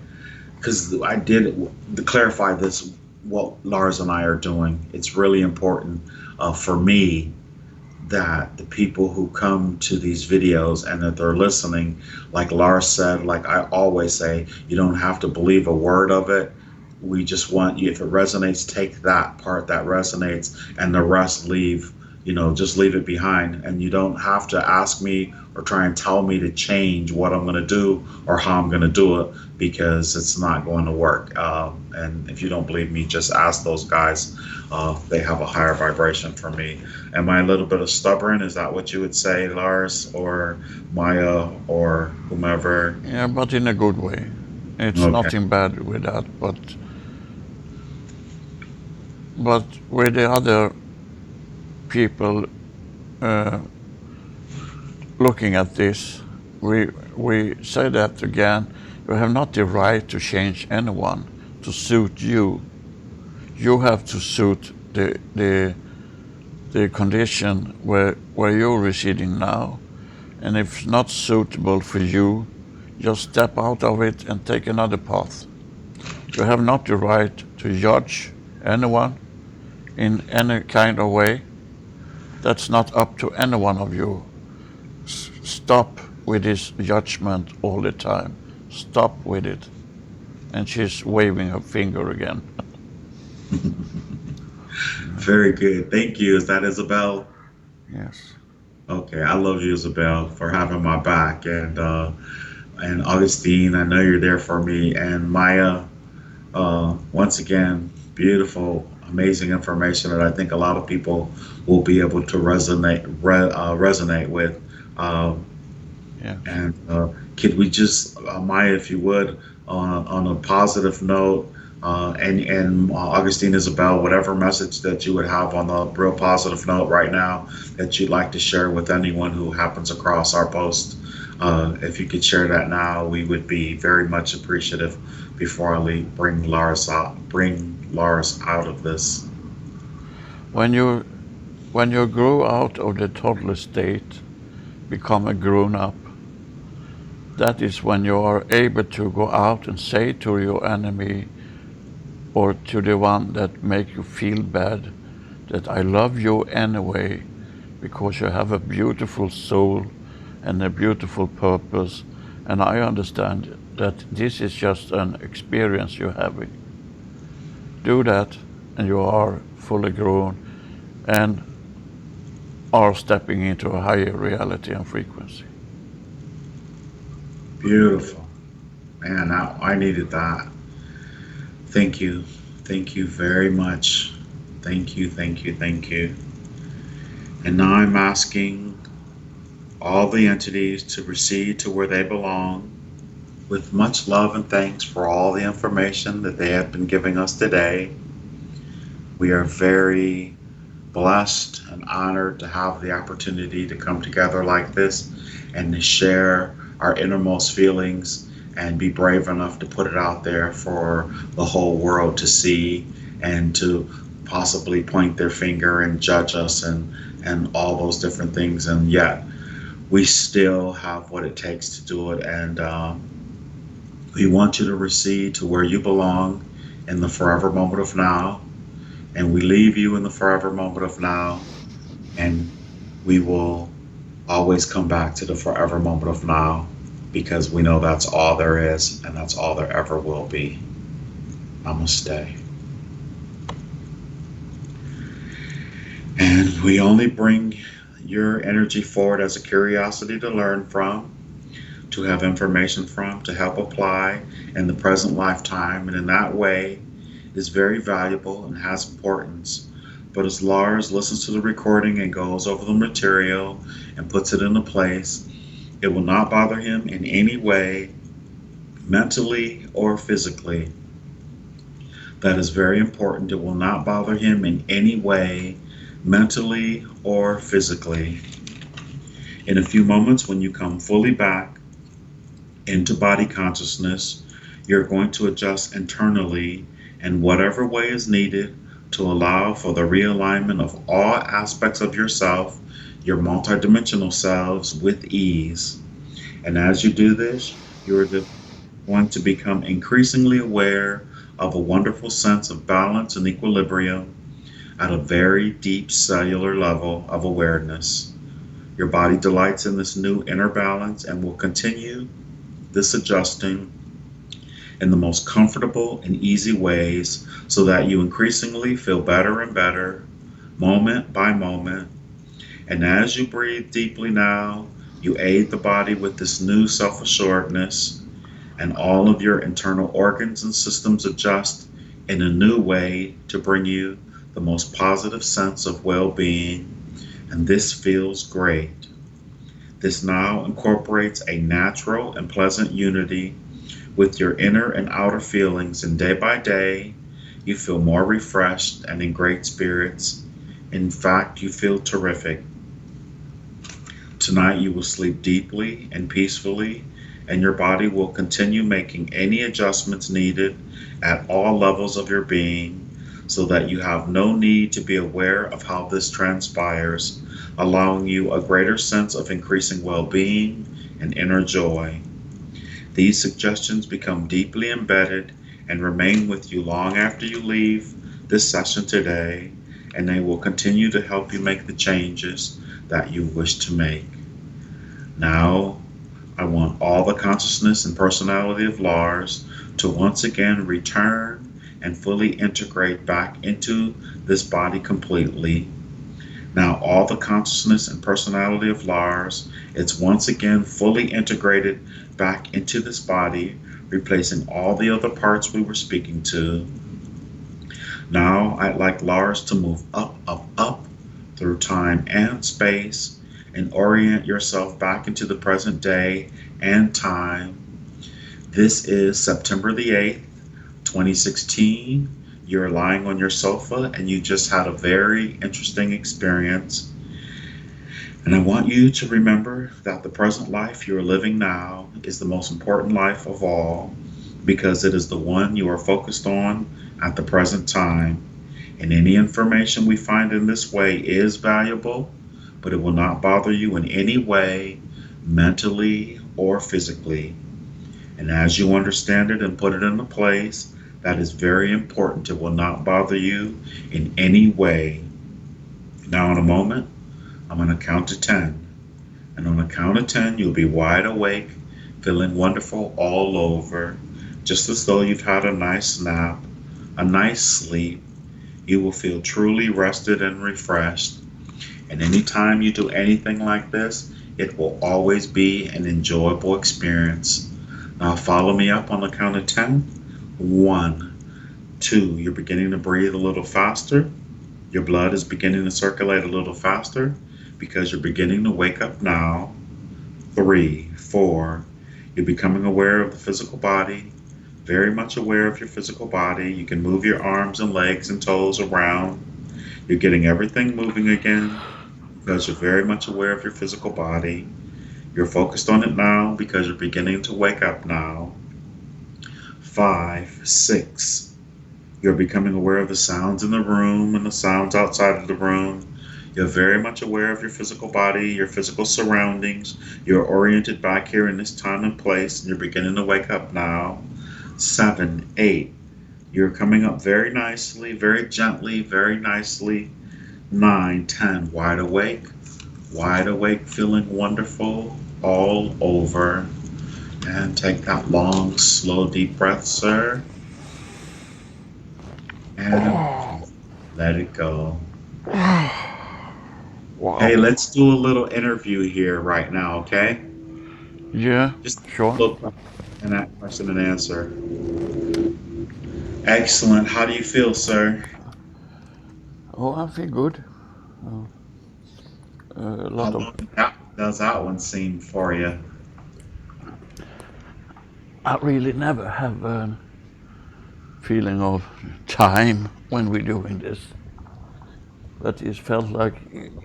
because I did to clarify this, what Lars and I are doing. It's really important for me that the people who come to these videos and that they're listening, like Lars said, like I always say, you don't have to believe a word of it. We just want you, if it resonates, take that part that resonates, and the rest leave, just leave it behind. And you don't have to ask me or try and tell me to change what I'm going to do or how I'm going to do it, because it's not going to work. And if you don't believe me, just ask those guys. They have a higher vibration from me. Am I a little bit of stubborn? Is that what you would say, Lars or Maya or whomever? Yeah, but in a good way. It's Okay. nothing bad with that, but with the other people looking at this, we say that again. You have not the right to change anyone to suit you. You have to suit the condition where you're residing now. And if it's not suitable for you, just step out of it and take another path. You have not the right to judge anyone in any kind of way. That's not up to any one of you. Stop with this judgment all the time. Stop with it. And she's waving her finger again. Very good. Thank you. Is that Isabel? Yes. Okay. I love you, Isabel, for having my back. And Augustine, I know you're there for me. And Maya, once again, beautiful, amazing information that I think a lot of people will be able to resonate with. Yeah. And could we just, Maya, if you would, on a positive note, and Augustine, Isabel, whatever message that you would have on a real positive note right now that you'd like to share with anyone who happens across our post, if you could share that now, we would be very much appreciative before I bring Lars out of this. When you grow out of the toddler state, become a grown-up, that is when you are able to go out and say to your enemy or to the one that make you feel bad that I love you anyway because you have a beautiful soul and a beautiful purpose, and I understand that this is just an experience you're having. Do that, and you are fully grown and are stepping into a higher reality and frequency. Beautiful. Man, I needed that. Thank you. Thank you very much. Thank you, thank you, thank you. And now I'm asking all the entities to recede to where they belong with much love and thanks for all the information that they have been giving us today. We are very blessed and honored to have the opportunity to come together like this and to share our innermost feelings and be brave enough to put it out there for the whole world to see and to possibly point their finger and judge us and all those different things. And yet we still have what it takes to do it. And we want you to recede to where you belong in the forever moment of now. And we leave you in the forever moment of now. And we will always come back to the forever moment of now because we know that's all there is and that's all there ever will be. Namaste. And we only bring your energy forward as a curiosity to learn from, to have information from, to help apply in the present lifetime. And in that way is very valuable and has importance. But as Lars listens to the recording and goes over the material and puts it into place, it will not bother him in any way, mentally or physically. That is very important. It will not bother him in any way, mentally or physically. In a few moments, when you come fully back into body consciousness, you're going to adjust internally in whatever way is needed to allow for the realignment of all aspects of yourself, your multidimensional selves, with ease. And as you do this, you're going to become increasingly aware of a wonderful sense of balance and equilibrium at a very deep cellular level of awareness. Your body delights in this new inner balance and will continue this adjusting in the most comfortable and easy ways so that you increasingly feel better and better, moment by moment. And as you breathe deeply now, you aid the body with this new self-assuredness, and all of your internal organs and systems adjust in a new way to bring you the most positive sense of well-being. And this feels great. This now incorporates a natural and pleasant unity with your inner and outer feelings, and day by day, you feel more refreshed and in great spirits. In fact, you feel terrific. Tonight, you will sleep deeply and peacefully, and your body will continue making any adjustments needed at all levels of your being, so that you have no need to be aware of how this transpires, allowing you a greater sense of increasing well-being and inner joy. These suggestions become deeply embedded and remain with you long after you leave this session today, and they will continue to help you make the changes that you wish to make. Now, I want all the consciousness and personality of Lars to once again return and fully integrate back into this body completely. Now, all the consciousness and personality of Lars, it's once again fully integrated back into this body, replacing all the other parts we were speaking to. Now, I'd like Lars to move up, up, up through time and space and orient yourself back into the present day and time. This is September the 8th, 2016. You're lying on your sofa and you just had a very interesting experience. And I want you to remember that the present life you are living now is the most important life of all, because it is the one you are focused on at the present time. And any information we find in this way is valuable, but it will not bother you in any way, mentally or physically. And as you understand it and put it into place, that is very important. It will not bother you in any way. Now, in a moment, I'm going to count to 10. And on the count of 10, you'll be wide awake, feeling wonderful all over, just as though you've had a nice nap, a nice sleep. You will feel truly rested and refreshed. And anytime you do anything like this, it will always be an enjoyable experience. Now, follow me up on the count of 10. 1, 2, you're beginning to breathe a little faster. Your blood is beginning to circulate a little faster because you're beginning to wake up now. 3, 4, you're becoming aware of the physical body, very much aware of your physical body. You can move your arms and legs and toes around. You're getting everything moving again because you're very much aware of your physical body. You're focused on it now because you're beginning to wake up now. 5, 6, you're becoming aware of the sounds in the room and the sounds outside of the room. You're very much aware of your physical body, your physical surroundings. You're oriented back here in this time and place, and you're beginning to wake up now. 7, 8, you're coming up very nicely, very gently, very nicely. 9, 10, wide awake, feeling wonderful all over. And take that long, slow, deep breath, sir. And let it go. Wow. Hey, let's do a little interview here right now, okay? Yeah, Just sure. look and that question and answer. Excellent. How do you feel, sir? Oh, I feel good. A How lot of. long does that one seem for you? I really never have a feeling of time when we're doing this. But it felt like,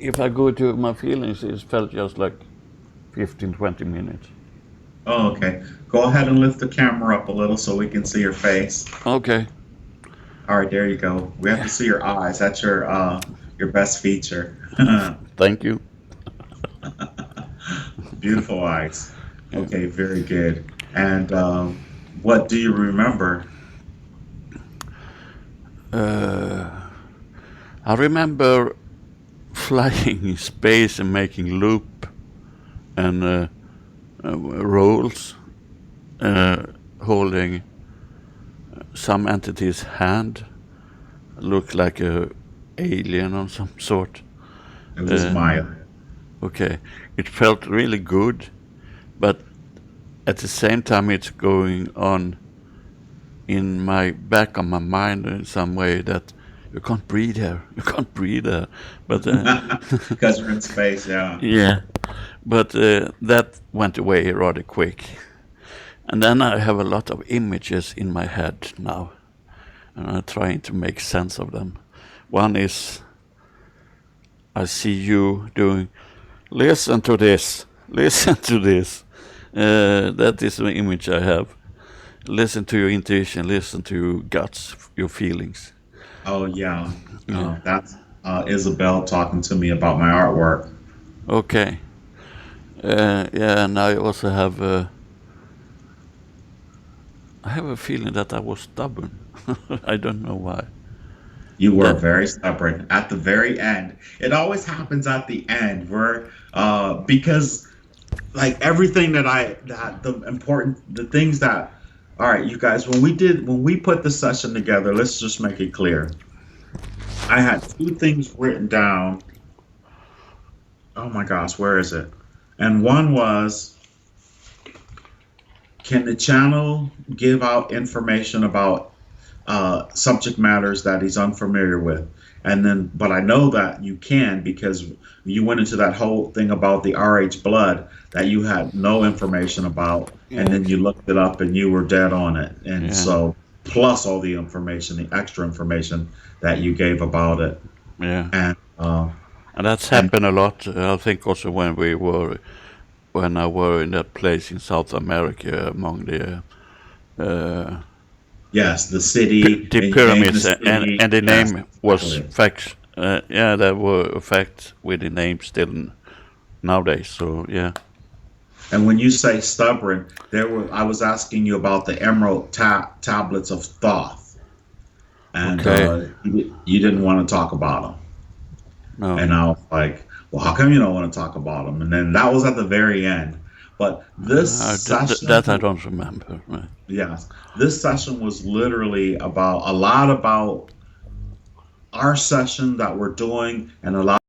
if I go to my feelings, it felt just like 15, 20 minutes. Oh, okay. Go ahead and lift the camera up a little so we can see your face. Okay. All right, there you go. We have to see your eyes. That's your best feature. Thank you. Beautiful eyes. Okay, very good. And what do you remember? I remember flying in space and making loop and rolls, holding some entity's hand, looked like a alien of some sort. It was Maya. Okay, it felt really good, but at the same time it's going on in my back of my mind in some way that you can't breathe here, you can't breathe there. But Because we're in space, yeah. yeah, but that went away rather quick. And then I have a lot of images in my head now, and I'm trying to make sense of them. One is, I see you doing, listen to this, listen to this. That is the image I have. Listen to your intuition, listen to your guts, your feelings. Oh, yeah. That's Isabel talking to me about my artwork. Okay. Yeah, and I also have I have a feeling that I was stubborn. I don't know why. You were That, very stubborn at the very end. It always happens at the end where, because like everything that the important, the things that, all right, you guys, when we put the session together, let's just make it clear. I had two things written down. Oh my gosh, where is it? And one was, can the channel give out information about subject matters that he's unfamiliar with? And then, but I know that you can because you went into that whole thing about the RH blood that you had no information about, and yeah, then you looked it up and you were dead on it. And yeah, so, plus all the information, the extra information that you gave about it, yeah. and And that's and happened a lot. I think also when I were in that place in South America among the uh, yes, the city, the and you named the pyramids, city. and the Yes, name was exactly. facts. Yeah, there were facts with the name still nowadays. So yeah, And when you say stubborn, I was asking you about the emerald tablets of Thoth, and okay, you didn't want to talk about them. no, And I was like, well, how come you don't want to talk about them? And then that was at the very end. But this That I session, don't remember. Right. yes, this session was literally about a lot about our session that we're doing and a lot